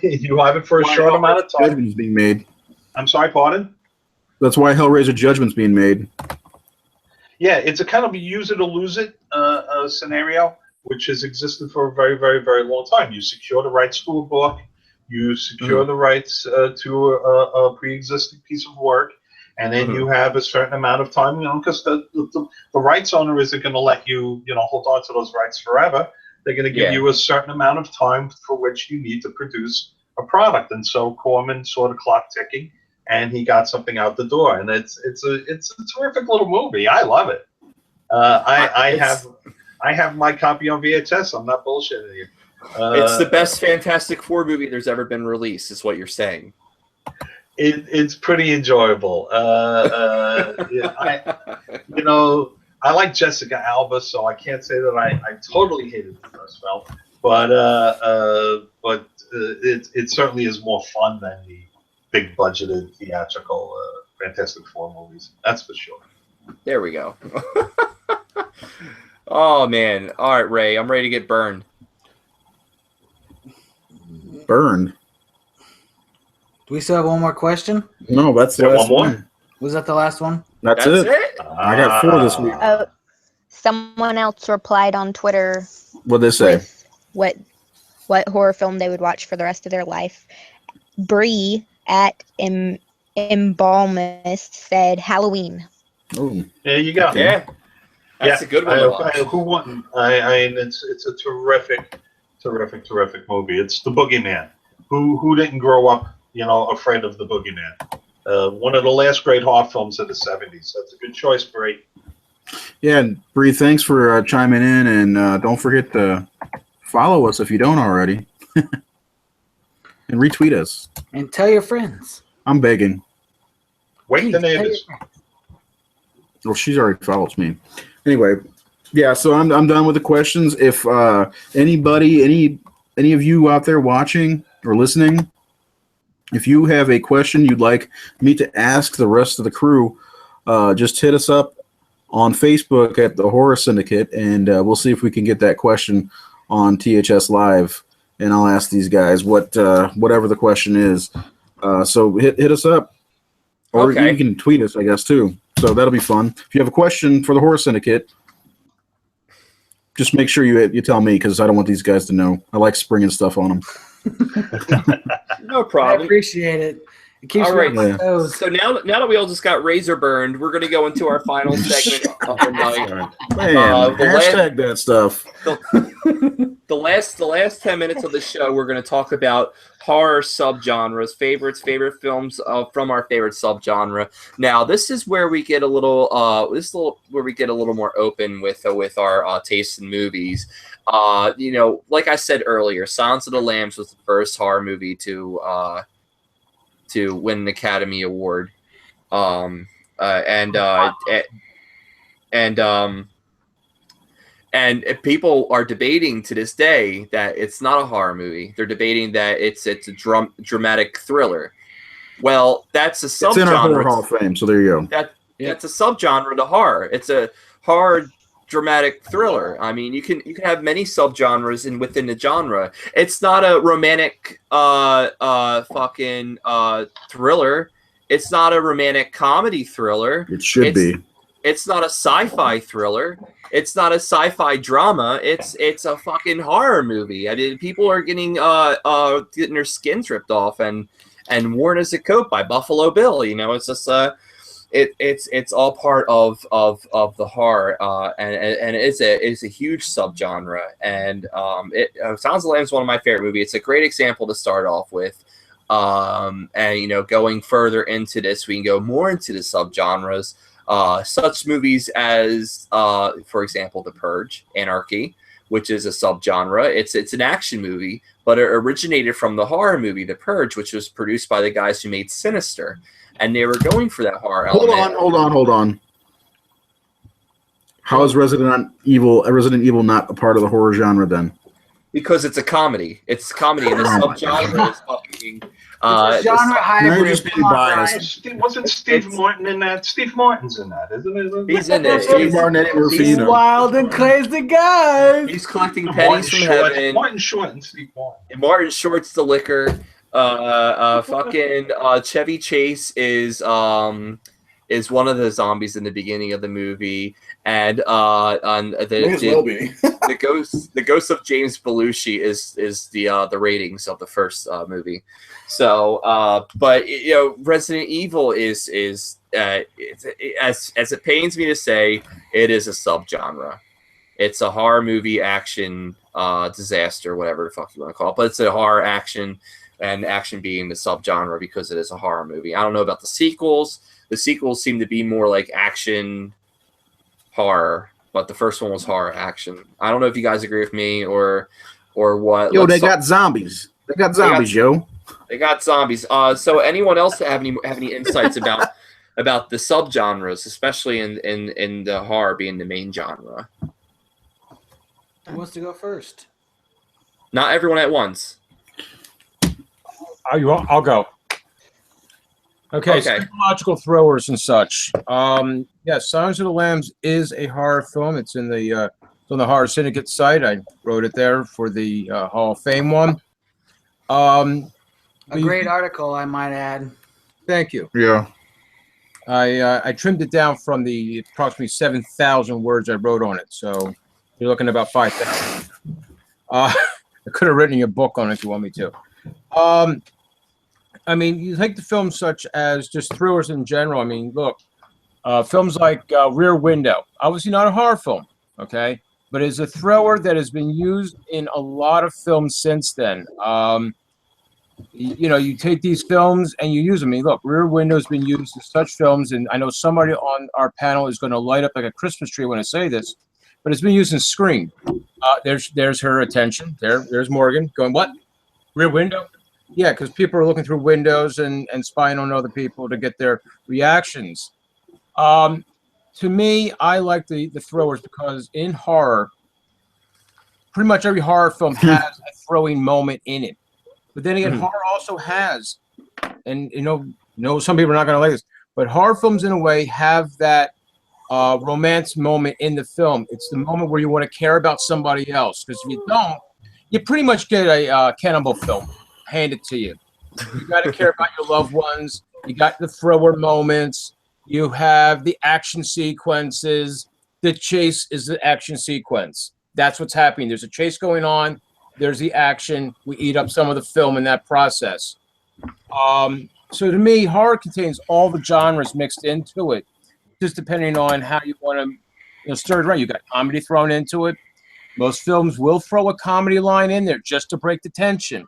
You have it for a short amount of time. Judgment's being made. I'm sorry, pardon? That's why Hellraiser Judgment's being made. Yeah, it's a kind of a use it or lose it scenario, which has existed for a very, very, very long time. You secure the rights to a book, you secure the rights to a pre-existing piece of work, and then you have a certain amount of time, because the rights owner isn't going to let you, hold on to those rights forever. They're going to give you a certain amount of time for which you need to produce a product. And so Corman saw the clock ticking, and he got something out the door. And it's a terrific little movie. I love it. I have my copy on VHS. I'm not bullshitting you. It's the best Fantastic Four movie there's ever been released, is what you're saying. It's pretty enjoyable. I like Jessica Alba, so I can't say that I totally hated the first film, but it certainly is more fun than the big budgeted theatrical Fantastic Four movies. That's for sure. There we go. Oh man! All right, Ray, I'm ready to get burned. Burned. Do we still have one more question? No, that's the Is there last one more? one. Was that the last one? That's it. I got 4 this week. Oh, someone else replied on Twitter What'd they say? with what horror film they would watch for the rest of their life. Bree at Embalmist said Halloween. Oh, There you go. Yeah, that's a good one. to watch. Who won? It's a terrific movie. It's the Boogeyman. Who didn't grow up, afraid of the Boogeyman? One of the last great horror films of the '70s. So it's a good choice, Bree. yeah, and Bree, thanks for chiming in, and don't forget to follow us if you don't already, and retweet us. And tell your friends. I'm begging. Wake the Please, tell your neighbors. friends. Well, she's already followed me. Anyway, yeah. So I'm done with the questions. If anybody, any of you out there watching or listening, if you have a question you'd like me to ask the rest of the crew, just hit us up on Facebook at the Horror Syndicate, and we'll see if we can get that question on THS Live. And I'll ask these guys whatever the question is. So hit us up, or Okay. you can tweet us, I guess, too. So that'll be fun. If you have a question for the Horror Syndicate, just make sure you tell me, because I don't want these guys to know. I like springing stuff on them. No I problem. appreciate it. It keeps All me right. on my Yeah. toes. So now that we all just got razor burned, we're going to go into our final segment of the night. Man, the hashtag that stuff. The last 10 minutes of the show, we're going to talk about horror subgenres, favorite films from our favorite subgenre. Now, this is where we get a little more open with our tastes in movies. Like I said earlier, Silence of the Lambs was the first horror movie to win an Academy Award, and people are debating to this day that it's not a horror movie. They're debating that it's a dramatic thriller. Well, that's a It's in our Horror Hall subgenre. of Fame, so there you go. That's a subgenre to horror. It's a horror dramatic thriller. I mean, you can have many subgenres within the genre. It's not a romantic thriller. It's not a romantic comedy thriller. It should be. It's not a sci-fi thriller. It's not a sci-fi drama. It's a fucking horror movie. I mean, people are getting their skins ripped off and worn as a coat by Buffalo Bill. It's just it's all part of the horror, and it's a huge subgenre. And Silence of the Lambs is one of my favorite movies. It's a great example to start off with. And going further into this, we can go more into the subgenres. Such movies as, for example, The Purge, Anarchy, which is a subgenre. It's an action movie, but it originated from the horror movie The Purge, which was produced by the guys who made Sinister, and they were going for that horror element. Hold on. How is Resident Evil not a part of the horror genre then? Because it's a comedy. It's comedy, and the subgenre is fucking. It's a genre Now hybrid. you're just being Come on, biased. Brian. Wasn't Steve Martin in that? Steve Martin's in that, isn't it? He's in it. Steve Martin, Eddie Murphy, These wild and crazy guys. He's collecting pennies from heaven. Martin Short and Steve Martin. And Martin Short's the liquor. Chevy Chase is one of the zombies in the beginning of the movie, and on the ghost of James Belushi is the ratings of the first movie. So, but Resident Evil is as it pains me to say, it is a subgenre. It's a horror movie, action, disaster, whatever the fuck you want to call it, but it's a horror action. And action being the subgenre because it is a horror movie. I don't know about the sequels. The sequels seem to be more like action horror, but the first one was horror action. I don't know if you guys agree with me or what. Yo, they got zombies. They got zombies, yo. They got zombies. So anyone else have any insights about about the subgenres, especially in the horror being the main genre. Who wants to go first? Not everyone at once. I'll go. Okay, psychological thrillers and such. Yes, Silence of the Lambs is a horror film. It's in the it's on the Horror Syndicate site. I wrote it there for the Hall of Fame one. A great article, I might add. Thank you. Yeah. I trimmed it down from the approximately 7,000 words I wrote on it. So you're looking at about 5,000. I could have written you a book on it if you want me to. I mean, you take the films such as just thrillers in general. I mean, look, films like Rear Window, obviously not a horror film, okay? But it's a thriller that has been used in a lot of films since then. You know, you take these films and you use them. I mean, look, Rear Window has been used in such films, and I know somebody on our panel is going to light up like a Christmas tree when I say this, but it's been used in Scream. There's her attention. There's Morgan going, what? Rear Window? Yeah, because people are looking through windows and spying on other people to get their reactions. To me, I like the thrillers because in horror, pretty much every horror film has a thrilling moment in it. But then again, horror also has, and you know, some people are not going to like this, but horror films in a way have that romance moment in the film. It's the moment where you want to care about somebody else. Because if you don't, you pretty much get a cannibal film handed to you. You got to care about your loved ones. You got the thriller moments. You have the action sequences. The chase is the action sequence. That's what's happening. There's a chase going on. There's the action. We eat up some of the film in that process. So to me, horror contains all the genres mixed into it, just depending on how you want to stir it around. You got comedy thrown into it. Most films will throw a comedy line in there just to break the tension,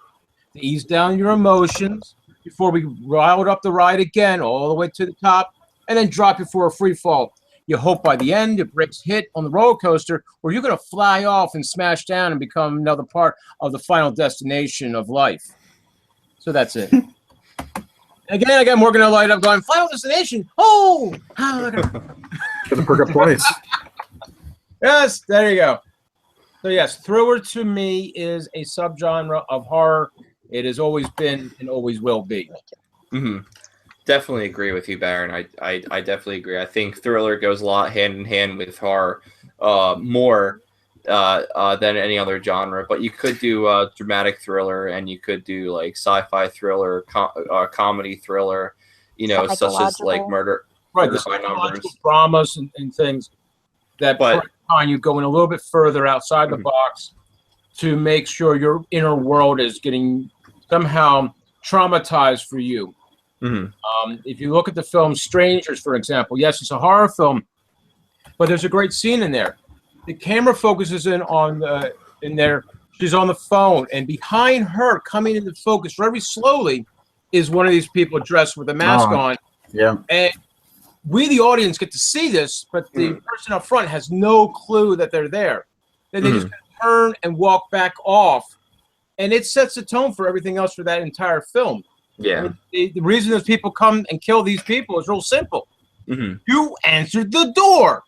to ease down your emotions before we rile up the ride again all the way to the top and then drop you for a free fall. You hope by the end it breaks hit on the roller coaster, or you're going to fly off and smash down and become another part of the final destination of life. So that's it. Again, I got Morgan to light up going, final destination. Oh! Gonna perk up twice. Yes, there you go. So yes, thriller to me is a subgenre of horror. It has always been and always will be. Mm-hmm. Definitely agree with you, Baron. I definitely agree. I think thriller goes a lot hand in hand with horror more than any other genre. But you could do dramatic thriller, and you could do like sci-fi thriller, comedy thriller, you know, such as like murder. Right, the psychological dramas and things that on you going a little bit further outside the box to make sure your inner world is getting somehow traumatized for you. If you look at the film Strangers, for example, yes, it's a horror film, but there's a great scene in there. The camera focuses in there. She's on the phone, and behind her, coming into focus very slowly, is one of these people dressed with a mask on. Yeah. And we, the audience, get to see this, but the person up front has no clue that they're there. Then they just turn and walk back off, and it sets the tone for everything else for that entire film. Yeah. The reason those people come and kill these people is real simple. You answered the door.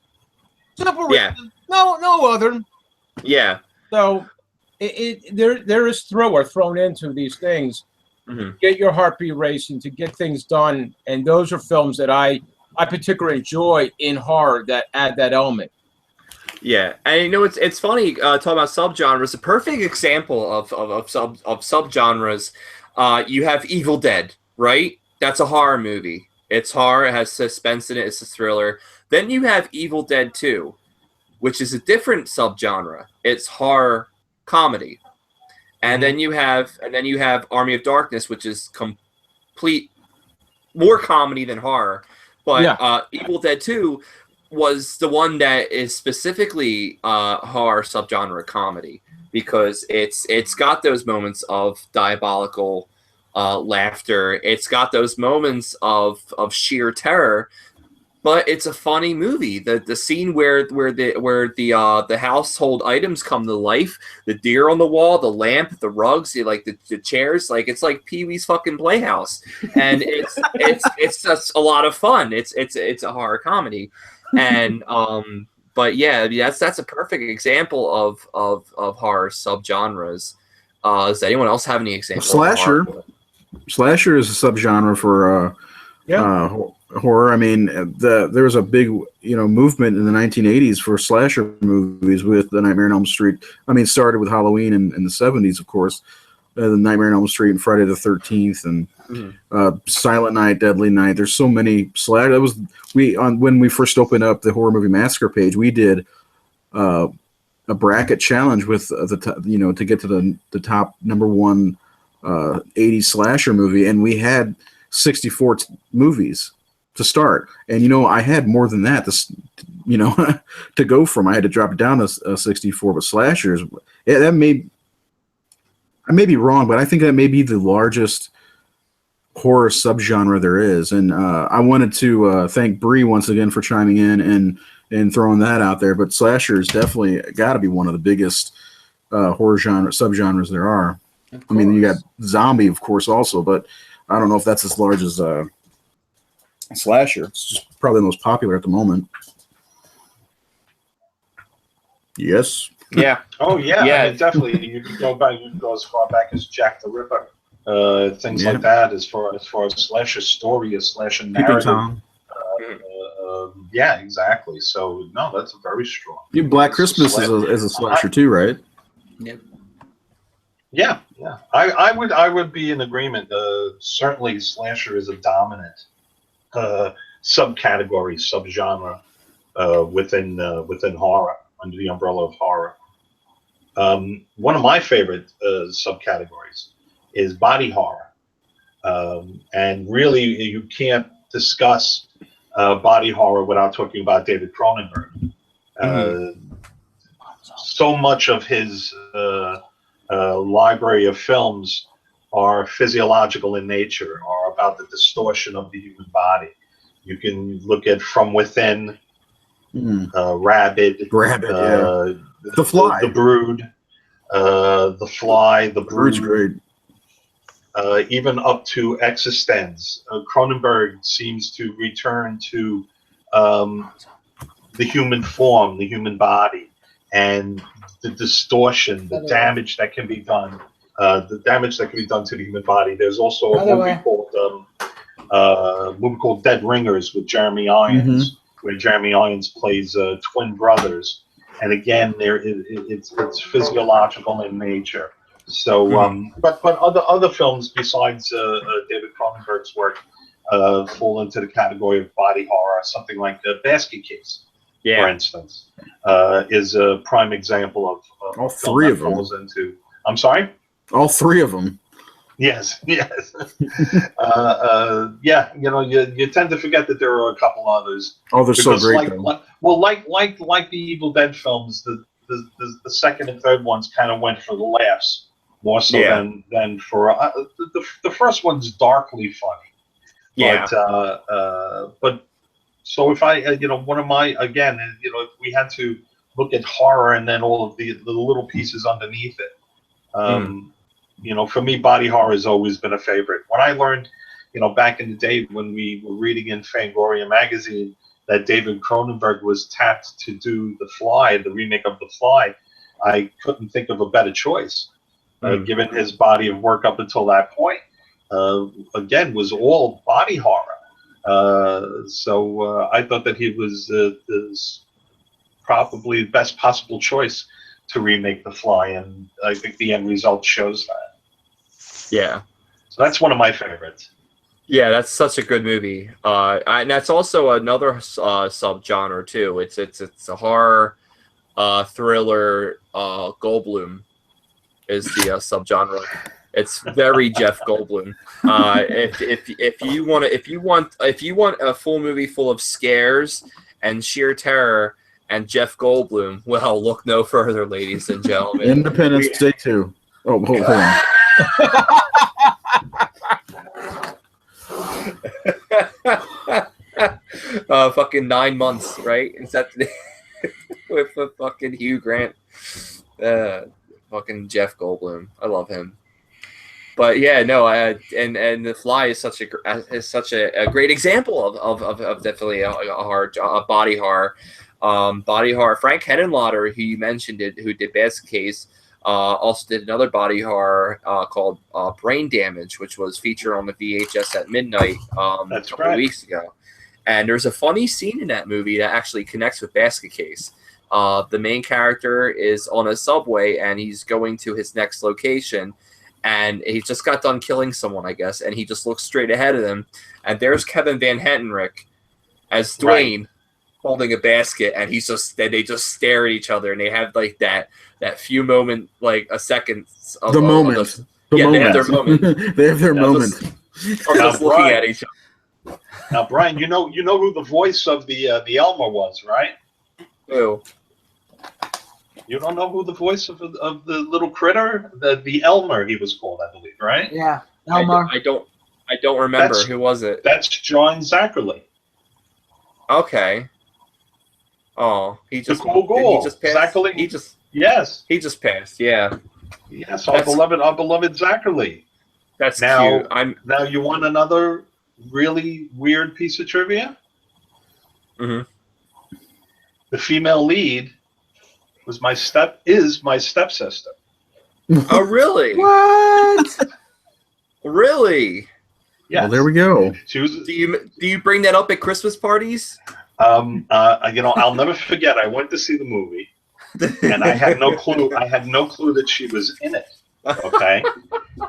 Simple reason. No other. Yeah. So there is thriller thrown into these things. Get your heartbeat racing to get things done, and those are films that I particularly enjoy in horror that add that element. Yeah, and you know it's funny talking about subgenres. A perfect example of subgenres. You have Evil Dead, right? That's a horror movie. It's horror. It has suspense in it. It's a thriller. Then you have Evil Dead 2, which is a different subgenre. It's horror comedy. And then you have Army of Darkness, which is complete more comedy than horror. But Evil Dead 2 was the one that is specifically horror subgenre comedy, because it's got those moments of diabolical laughter. It's got those moments of sheer terror, but it's a funny movie. The scene where the household items come to life, the deer on the wall, the lamp, the rugs, the chairs, it's like Pee-wee's fucking Playhouse, and it's just a lot of fun. It's a horror comedy, and but yeah, that's a perfect example of horror subgenres. Does anyone else have any examples? Slasher is a subgenre for horror. I mean, there was a big movement in the 1980s for slasher movies with The Nightmare on Elm Street. I mean, started with Halloween in the 70s, of course. The Nightmare on Elm Street and Friday the 13th and Silent Night, Deadly Night. There's so many slash. That was when we first opened up the Horror Movie Massacre page. We did a bracket challenge with to get to the top number one 80s slasher movie, and we had 64 movies to start. And I had more than that to go from. I had to drop it down to 64. But slashers, I may be wrong, but I think that may be the largest horror subgenre there is. And I wanted to thank Bree once again for chiming in and throwing that out there. But slasher is definitely got to be one of the biggest horror subgenres there are. I mean, you got zombie, of course, also, but I don't know if that's as large as slasher. It's just probably the most popular at the moment. Yes. Yeah. Oh yeah. Yeah. I mean, definitely. You can go back. You can go as far back as Jack the Ripper, things like that. As far as slasher story, a slasher narrative. Yeah, exactly. So no, that's a very strong. Black Christmas is a slasher too, right? Yep. Yeah. I would be in agreement. Certainly, slasher is a dominant subcategory, subgenre within horror, under the umbrella of horror. One of my favorite subcategories is body horror, and really, you can't discuss body horror without talking about David Cronenberg. So much of his library of films are physiological in nature, are about the distortion of the human body. You can look at From Within, Rabid, The Fly, the Brood, The Fly, The Brood's Brood, great. even up to Existence. Cronenberg seems to return to the human form, the human body, and the distortion, the damage that can be done, to the human body. There's also a movie called Dead Ringers with Jeremy Irons, where Jeremy Irons plays twin brothers, and again, it's physiological in nature. So, but other films besides David Cronenberg's work fall into the category of body horror. Something like Basket Case, for instance, is a prime example of all three of them. Falls into. I'm sorry. All three of them. Yes. Yeah. You tend to forget that there are a couple others. Oh, they're so great. Like the Evil Dead films, the second and third ones kind of went for the laughs more so than for the first one's darkly funny. Yeah. But so if I one of my if we had to look at horror and then all of the little pieces underneath it. For me, body horror has always been a favorite. When I learned, back in the day when we were reading in Fangoria magazine that David Cronenberg was tapped to do The Fly, the remake of The Fly, I couldn't think of a better choice, given his body of work up until that point. Again, was all body horror. So I thought that he was probably the best possible choice to remake The Fly, and I think the end result shows that. Yeah. So that's one of my favorites. Yeah, that's such a good movie. And that's also another subgenre too. It's a horror thriller. Goldblum is the subgenre. It's very Jeff Goldblum. If you want a full movie full of scares and sheer terror and Jeff Goldblum, well, look no further, ladies and gentlemen. Independence Day 2. Oh, hold on. fucking 9 months, right? Is that with the fucking Hugh Grant, fucking Jeff Goldblum? I love him. But yeah, no, and The Fly is such a great example of definitely a body horror. Body horror. Frank Henenlotter, who you mentioned who did Basket Case, also did another body horror called Brain Damage, which was featured on the VHS at midnight That's a couple of weeks ago. And there's a funny scene in that movie that actually connects with Basket Case. The main character is on a subway and he's going to his next location. And he just got done killing someone, I guess, and he just looks straight ahead of him. And there's Kevin Van Hentenryck as Dwayne holding a basket, and they just stare at each other, and they have like that few moment, like a second of The moment. They have their moment. They have their moment. Just looking at each other. Now, Brian, you know who the voice of the Elmer was, right? Who? You don't know who the voice of the little critter, the Elmer he was called, I believe, right? Yeah, Elmar. I don't remember. Who was it? That's John Zachary. Okay. Oh, he just cool ghoul. He just passed. Zachary. He just passed. Yeah. Yes, our beloved Zachary. That's now, cute. Now you want another really weird piece of trivia? Mm-hmm. The female lead is my stepsister. Oh, really? What? Really? Yeah. Well, there we go. She was. Do you bring that up at Christmas parties? I'll never forget. I went to see the movie, and I had no clue. I had no clue that she was in it. Okay,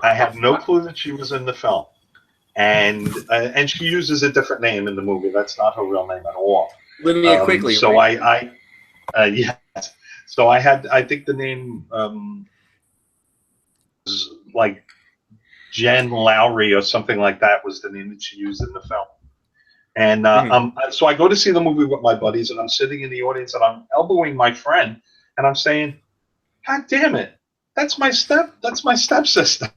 I had no clue that she was in the film, and she uses a different name in the movie. That's not her real name at all. Linnea Quigley. So right? yes. So I think the name was like Jen Lowry or something like that was the name that she used in the film. And so I go to see the movie with my buddies, and I'm sitting in the audience, and I'm elbowing my friend, and I'm saying, "God damn it, that's my stepsister.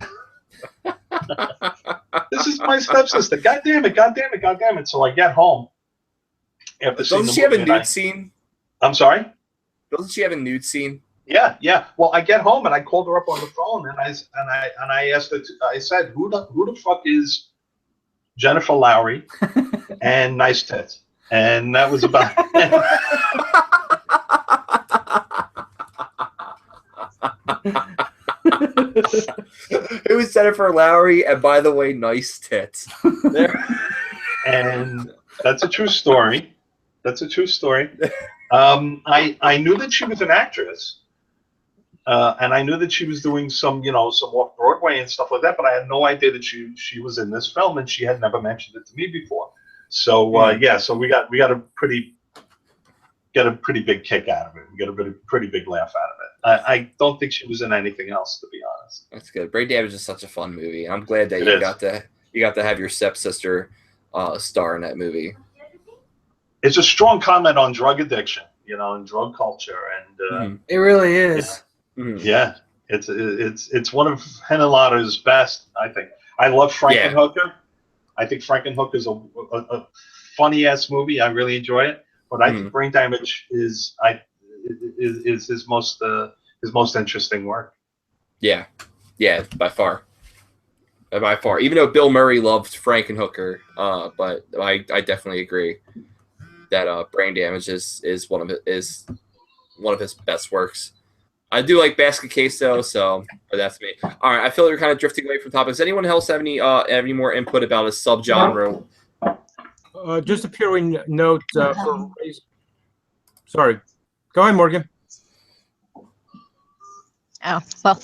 This is my stepsister. God damn it, God damn it, God damn it." So I get home after seeing the Doesn't she have a movie, nude scene? I'm sorry? Doesn't she have a nude scene? Yeah. Well, I get home and I called her up on the phone, and I asked her. I said, "Who the fuck is Jennifer Lowry and nice tits?" And that was about it. Who is Jennifer Lowry? And by the way, nice tits. And that's a true story. That's a true story. I knew that she was an actress, and I knew that she was doing some off Broadway and stuff like that. But I had no idea that she was in this film, and she had never mentioned it to me before. So so we got a pretty big kick out of it. We got a pretty big laugh out of it. I don't think she was in anything else, to be honest. That's good. Brain Damage is such a fun movie. I'm glad that you got to have your stepsister star in that movie. It's a strong comment on drug addiction, and drug culture, and it really is. Yeah, it's one of Henenlotter's best, I think. I love Frankenhooker. I think Frankenhooker is a funny ass movie. I really enjoy it, but I think Brain Damage is his most interesting work. Yeah, by far. Even though Bill Murray loved Frankenhooker, but I definitely agree that Brain Damage is one of his best works. I do like Basket Case though, but that's me. All right, I feel like we're kind of drifting away from topics. Anyone else have any more input about a subgenre? Just a purely note for. Sorry, go ahead, Morgan. Oh, well,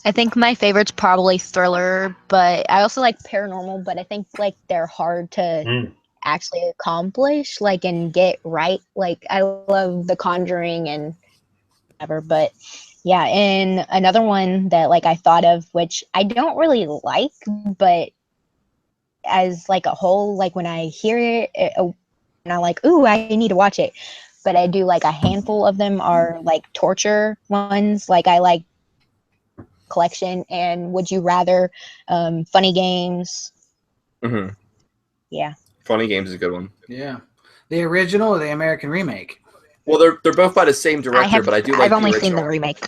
I think my favorite's probably thriller, but I also like paranormal, but I think like they're hard to actually accomplish, like, and get right. Like, I love The Conjuring and whatever, but yeah, and another one that like I thought of, which I don't really like, but as like a whole, like when I hear it, and I'm like, ooh, I need to watch it. But I do like a handful of them are like torture ones. Like I like Collection and Would You Rather, Funny Games. Mm-hmm. Yeah. Funny Games is a good one. Yeah. The original or the American remake? Well, they're both by the same director, but I do like I've the only original. seen the remake.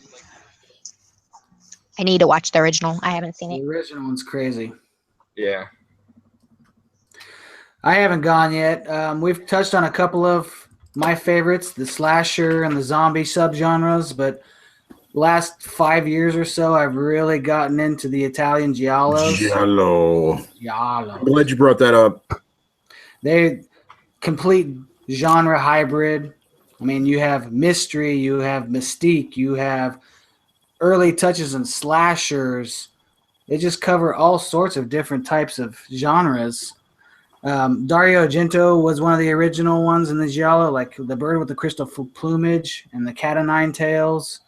I need to watch the original. I haven't seen The it. original one's crazy. Yeah. I haven't gone yet. We've touched on a couple of my favorites, the slasher and the zombie subgenres, but last 5 years or so, I've really gotten into the Italian giallos. Giallo. Giallo. I'm glad you brought that up. They complete genre hybrid. I mean, you have mystery, you have mystique, you have early touches and slashers. They just cover all sorts of different types of genres. Dario Argento was one of the original ones in the giallo, like the bird with the crystal plumage and the cat o' nine tails.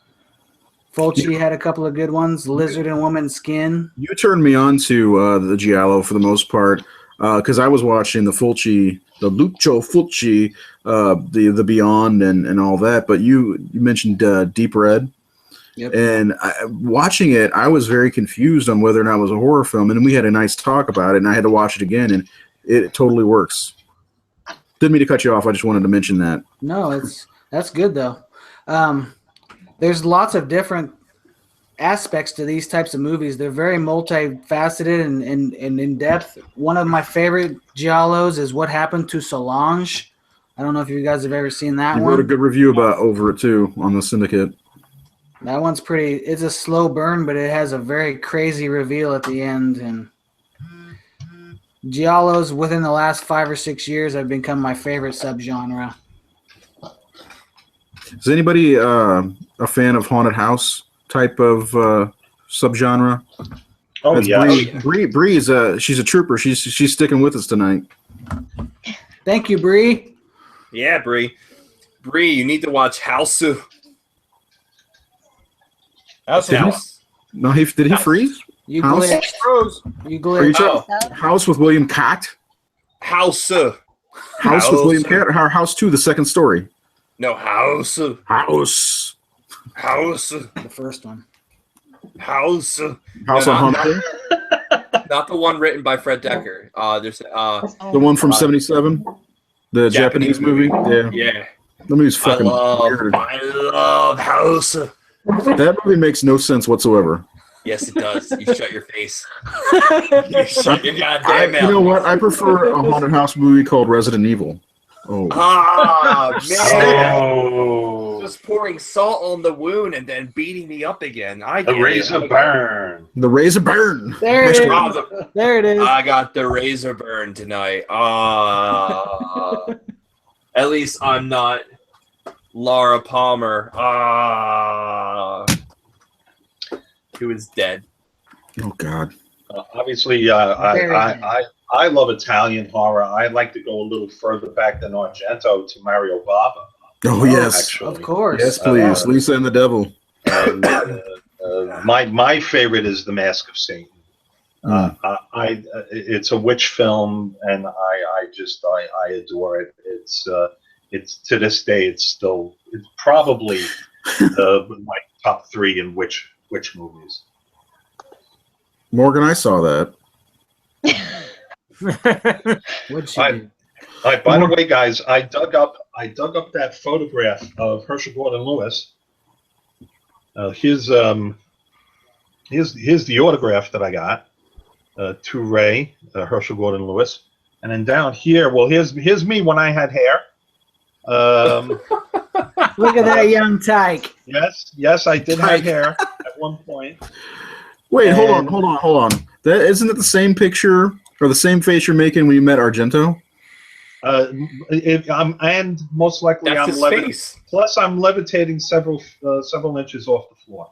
Fulci had a couple of good ones. Lizard and Woman Skin. You turned me on to the giallo for the most part because I was watching the Fulci, the Lucio Fulci, the Beyond and all that. But you mentioned Deep Red. Yep. And watching it, I was very confused on whether or not it was a horror film. And we had a nice talk about it, and I had to watch it again, and it totally works. Didn't mean to cut you off. I just wanted to mention that. No, that's good though. There's lots of different aspects to these types of movies. They're very multifaceted and in depth. One of my favorite giallos is What Happened to Solange. I don't know if you guys have ever seen that You one. wrote a good review over it too on the Syndicate. That one's pretty. It's a slow burn, but it has a very crazy reveal at the end. And giallos within the last 5 or 6 years have become my favorite subgenre. Is anybody a fan of haunted house type of subgenre? Oh, That's yeah. Bree is she's a trooper. She's sticking with us tonight. Thank you, Bree. Yeah, Bree. Bree, you need to watch House. House. No, did he freeze? You House? glitched. Froze. You Are you glitched. talking House with William Catt? House. House with William Catt? Or House 2, the second story? No, House. House. House. The first one. House House. on not, Haunted? not the one written by Fred Decker. There's The one from 77? The Japanese movie? Yeah. yeah. That movie's fucking weird. I love House. That movie makes no sense whatsoever. Yes, it does. You shut your face. You shut your goddamn mouth. You know what? I prefer a haunted house movie called Resident Evil. Oh. Ah, man. Oh, Just pouring salt on the wound and then beating me up again. the razor burn. The Razor Burn. There it is. Oh, There it is. I got the razor burn tonight. At least I'm not Laura Palmer. Who is dead. Oh, God. Obviously, I love Italian horror. I like to go a little further back than Argento to Mario Bava. Oh, yes. Actually. Of course. Yes, please. Lisa and the Devil. And, my favorite is The Mask of Satan. It's a witch film, and I adore it. It's to this day it's probably my top 3 in witch movies. Morgan, I saw that. What'd she do? By the way, guys, I dug up that photograph of Herschel Gordon Lewis. Here's the autograph that I got to Ray, Herschel Gordon Lewis, and then down here, well, here's me when I had hair. Look at that young tyke. Yes, I did have hair at one point. Wait, hold on. That isn't it the same picture or the same face you're making when you met Argento? And most likely That's I'm his levitating. face. Plus, I'm levitating several inches off the floor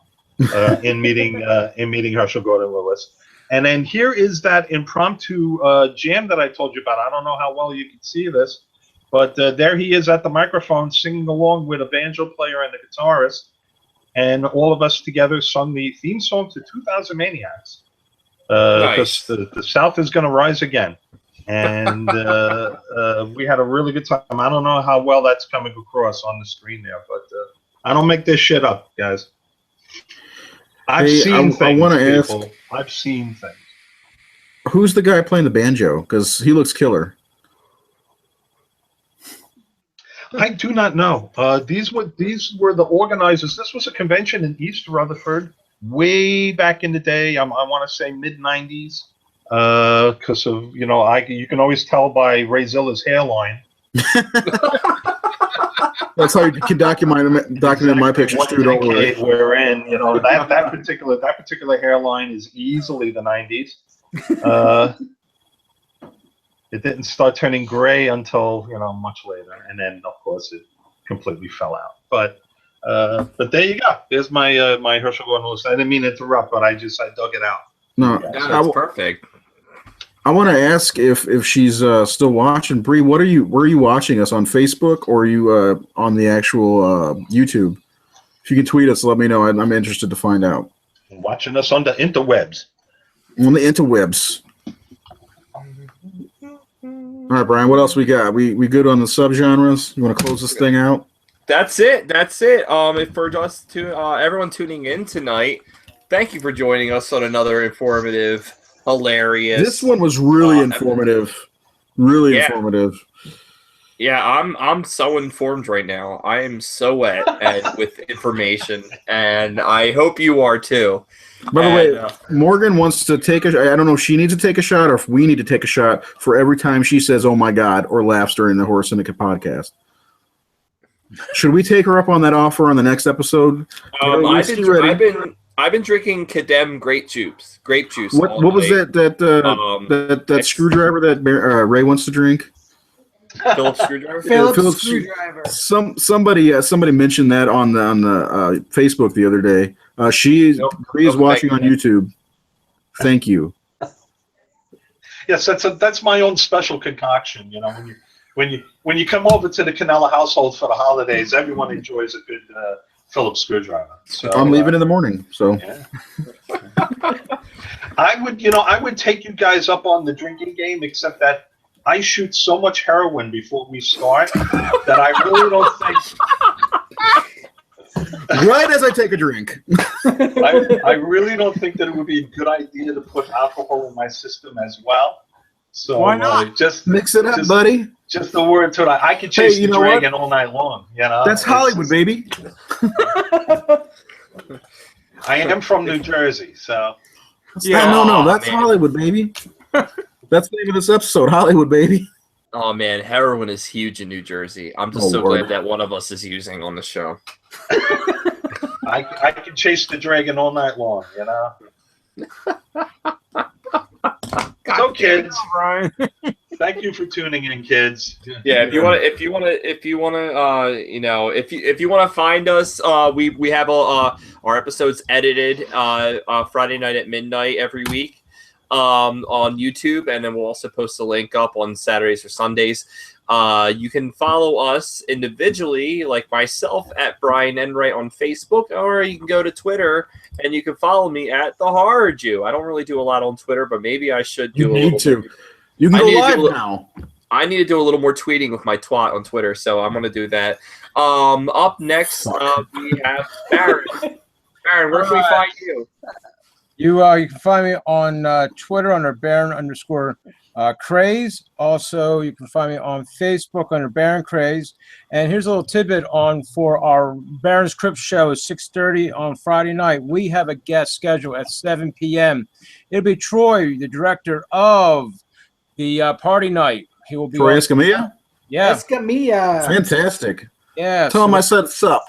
in meeting Herschel Gordon Lewis. And then here is that impromptu jam that I told you about. I don't know how well you can see this, but there he is at the microphone singing along with a banjo player and a guitarist. And all of us together sung the theme song to 2000 Maniacs. Because the South is going to rise again. And we had a really good time. I don't know how well that's coming across on the screen there, but I don't make this shit up, guys. I've seen things. I want to ask, I've seen things. who's the guy playing the banjo? Because he looks killer. I do not know. These were the organizers. This was a convention in East Rutherford, way back in the day. I want to say mid '90s, because of you can always tell by Ray Zilla's hairline. That's how you can document my pictures what too. Don't worry. decade we're in. That particular hairline is easily the '90s. It didn't start turning gray until much later, and then of course it completely fell out. But there you go. There's my my Herschel Gordon Lewis. I didn't mean to interrupt, but I dug it out. No, That's perfect. I want to ask if she's still watching. Bree, where are you watching us on Facebook, or are you on the actual YouTube? If you can tweet us, let me know. I'm interested to find out. Watching us on the interwebs. On the interwebs. All right, Brian. What else we got? We good on the subgenres? You want to close this thing out? That's it. If for just to everyone tuning in tonight, thank you for joining us on another informative, hilarious. This one was really informative. Really informative. Yeah, I'm so informed right now. I am so wet with information, and I hope you are too. By the way, Morgan wants to take I don't know if she needs to take a shot or if we need to take a shot for every time she says, "Oh my God," or laughs during the Horror Syndicate podcast. Should we take her up on that offer on the next episode? I've been drinking Cadem grape juice. What was that screwdriver that Ray wants to drink? Phillips screwdriver. Phillips screwdriver. Somebody mentioned that on the Facebook the other day. She is watching on YouTube. Thank you. Yes, that's my own special concoction. When you come over to the Canella household for the holidays, everyone enjoys a good Phillips screwdriver. So I'm leaving in the morning. So yeah. I would take you guys up on the drinking game, except that I shoot so much heroin before we start that I really don't think. Right as I take a drink. I really don't think that it would be a good idea to put alcohol in my system as well. So why not? Just mix it up, buddy. Just the word to it. I could chase the dragon all night long. That's Hollywood, baby. I am from New Jersey, so. Yeah, no, that's Hollywood, baby. That's the name of this episode, Hollywood, baby. Oh man, heroin is huge in New Jersey. I'm just glad that one of us is using on the show. I can chase the dragon all night long, So kids, thank you for tuning in, kids. Yeah, if you want to find us, we have our episodes edited Friday night at midnight every week on YouTube, and then we'll also post a link up on Saturdays or Sundays. You can follow us individually, like myself, at Brian Enright on Facebook, or you can go to Twitter and you can follow me at The Horror Jew. I don't really do a lot on Twitter, but maybe I should do a little bit. You can go live now. I need to do a little more tweeting with my twat on Twitter, so I'm going to do that. Up next, we have Baron. Baron, where can we find you? You can find me on Twitter under Baron_Craze. Also, you can find me on Facebook under Baron Craze. And here's a little tidbit for our Baron's Crypt show at 6:30 on Friday night. We have a guest scheduled at 7 p.m. It'll be Troy, the director of the party night. He will be Troy Escamilla? Yeah. Escamilla. Fantastic. Yeah. Tell him I said sup.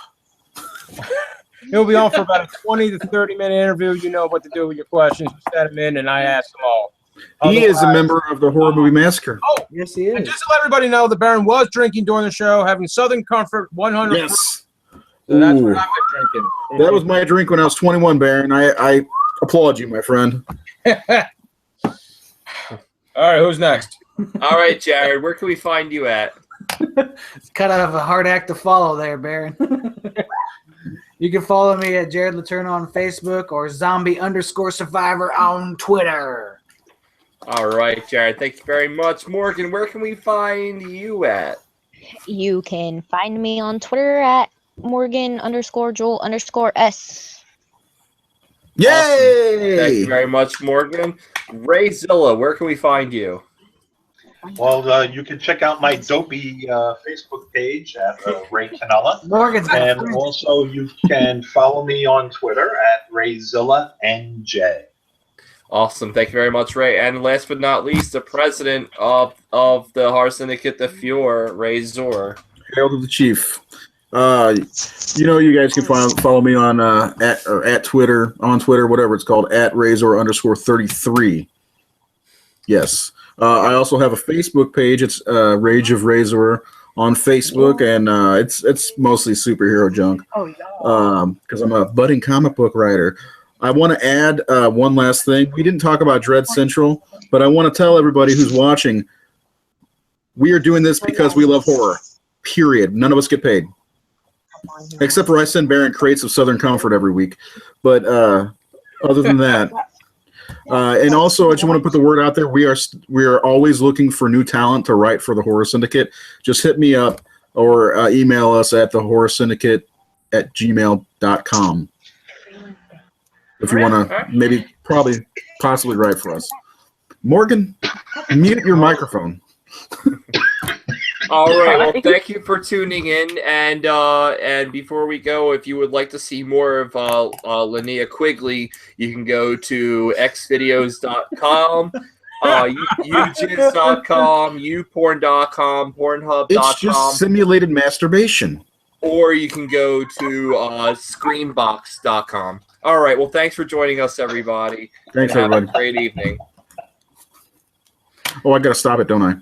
He'll be on for about a 20 to 30-minute interview. You know what to do with your questions. You set them in, and I ask them all. He is a member of the Horror Movie Massacre. Oh, yes, he is. And just to let everybody know, the Baron was drinking during the show, having Southern Comfort 100. Yes. So that's what I was drinking. That was my drink when I was 21, Baron. I applaud you, my friend. All right, who's next? All right, Jared, where can we find you at? It's kind of a hard act to follow there, Baron. You can follow me at Jared Letourneau on Facebook or zombie_survivor on Twitter. All right, Jared, thank you very much. Morgan, where can we find you at? You can find me on Twitter at Morgan_Joel_S. Yay! Awesome. Thank you very much, Morgan. Ray Zilla, where can we find you? Well, you can check out my dopey Facebook page at Ray Canella. Morgan's got a And friend. also, you can follow me on Twitter at RayzillaNJ. Awesome. Thank you very much, Ray. And last but not least, the president of the Horror Syndicate, the Fuhrer, Ray Zor. Hail to the chief. You guys can follow me on at Twitter, whatever it's called, at Razor_33. Yes. I also have a Facebook page. It's Rage of Razor on Facebook, and it's mostly superhero junk. Because I'm a budding comic book writer. I want to add one last thing. We didn't talk about Dread Central, but I want to tell everybody who's watching, we are doing this because we love horror. Period. None of us get paid. Except for I send Baron crates of Southern Comfort every week. But other than that, and also I just want to put the word out there. We are always looking for new talent to write for the Horror Syndicate. Just hit me up or email us at thehorrorsyndicate@gmail.com if you want to possibly write for us. Morgan, mute your microphone. All right. Well, thank you for tuning in. And before we go, if you would like to see more of Linnea Quigley, you can go to xvideos.com, ujiz.com, uporn.com, pornhub.com. It's just simulated masturbation. Or you can go to screambox.com. All right. Well, thanks for joining us, everybody. Thanks, and have everybody. a great evening. Oh, I got to stop it, don't I?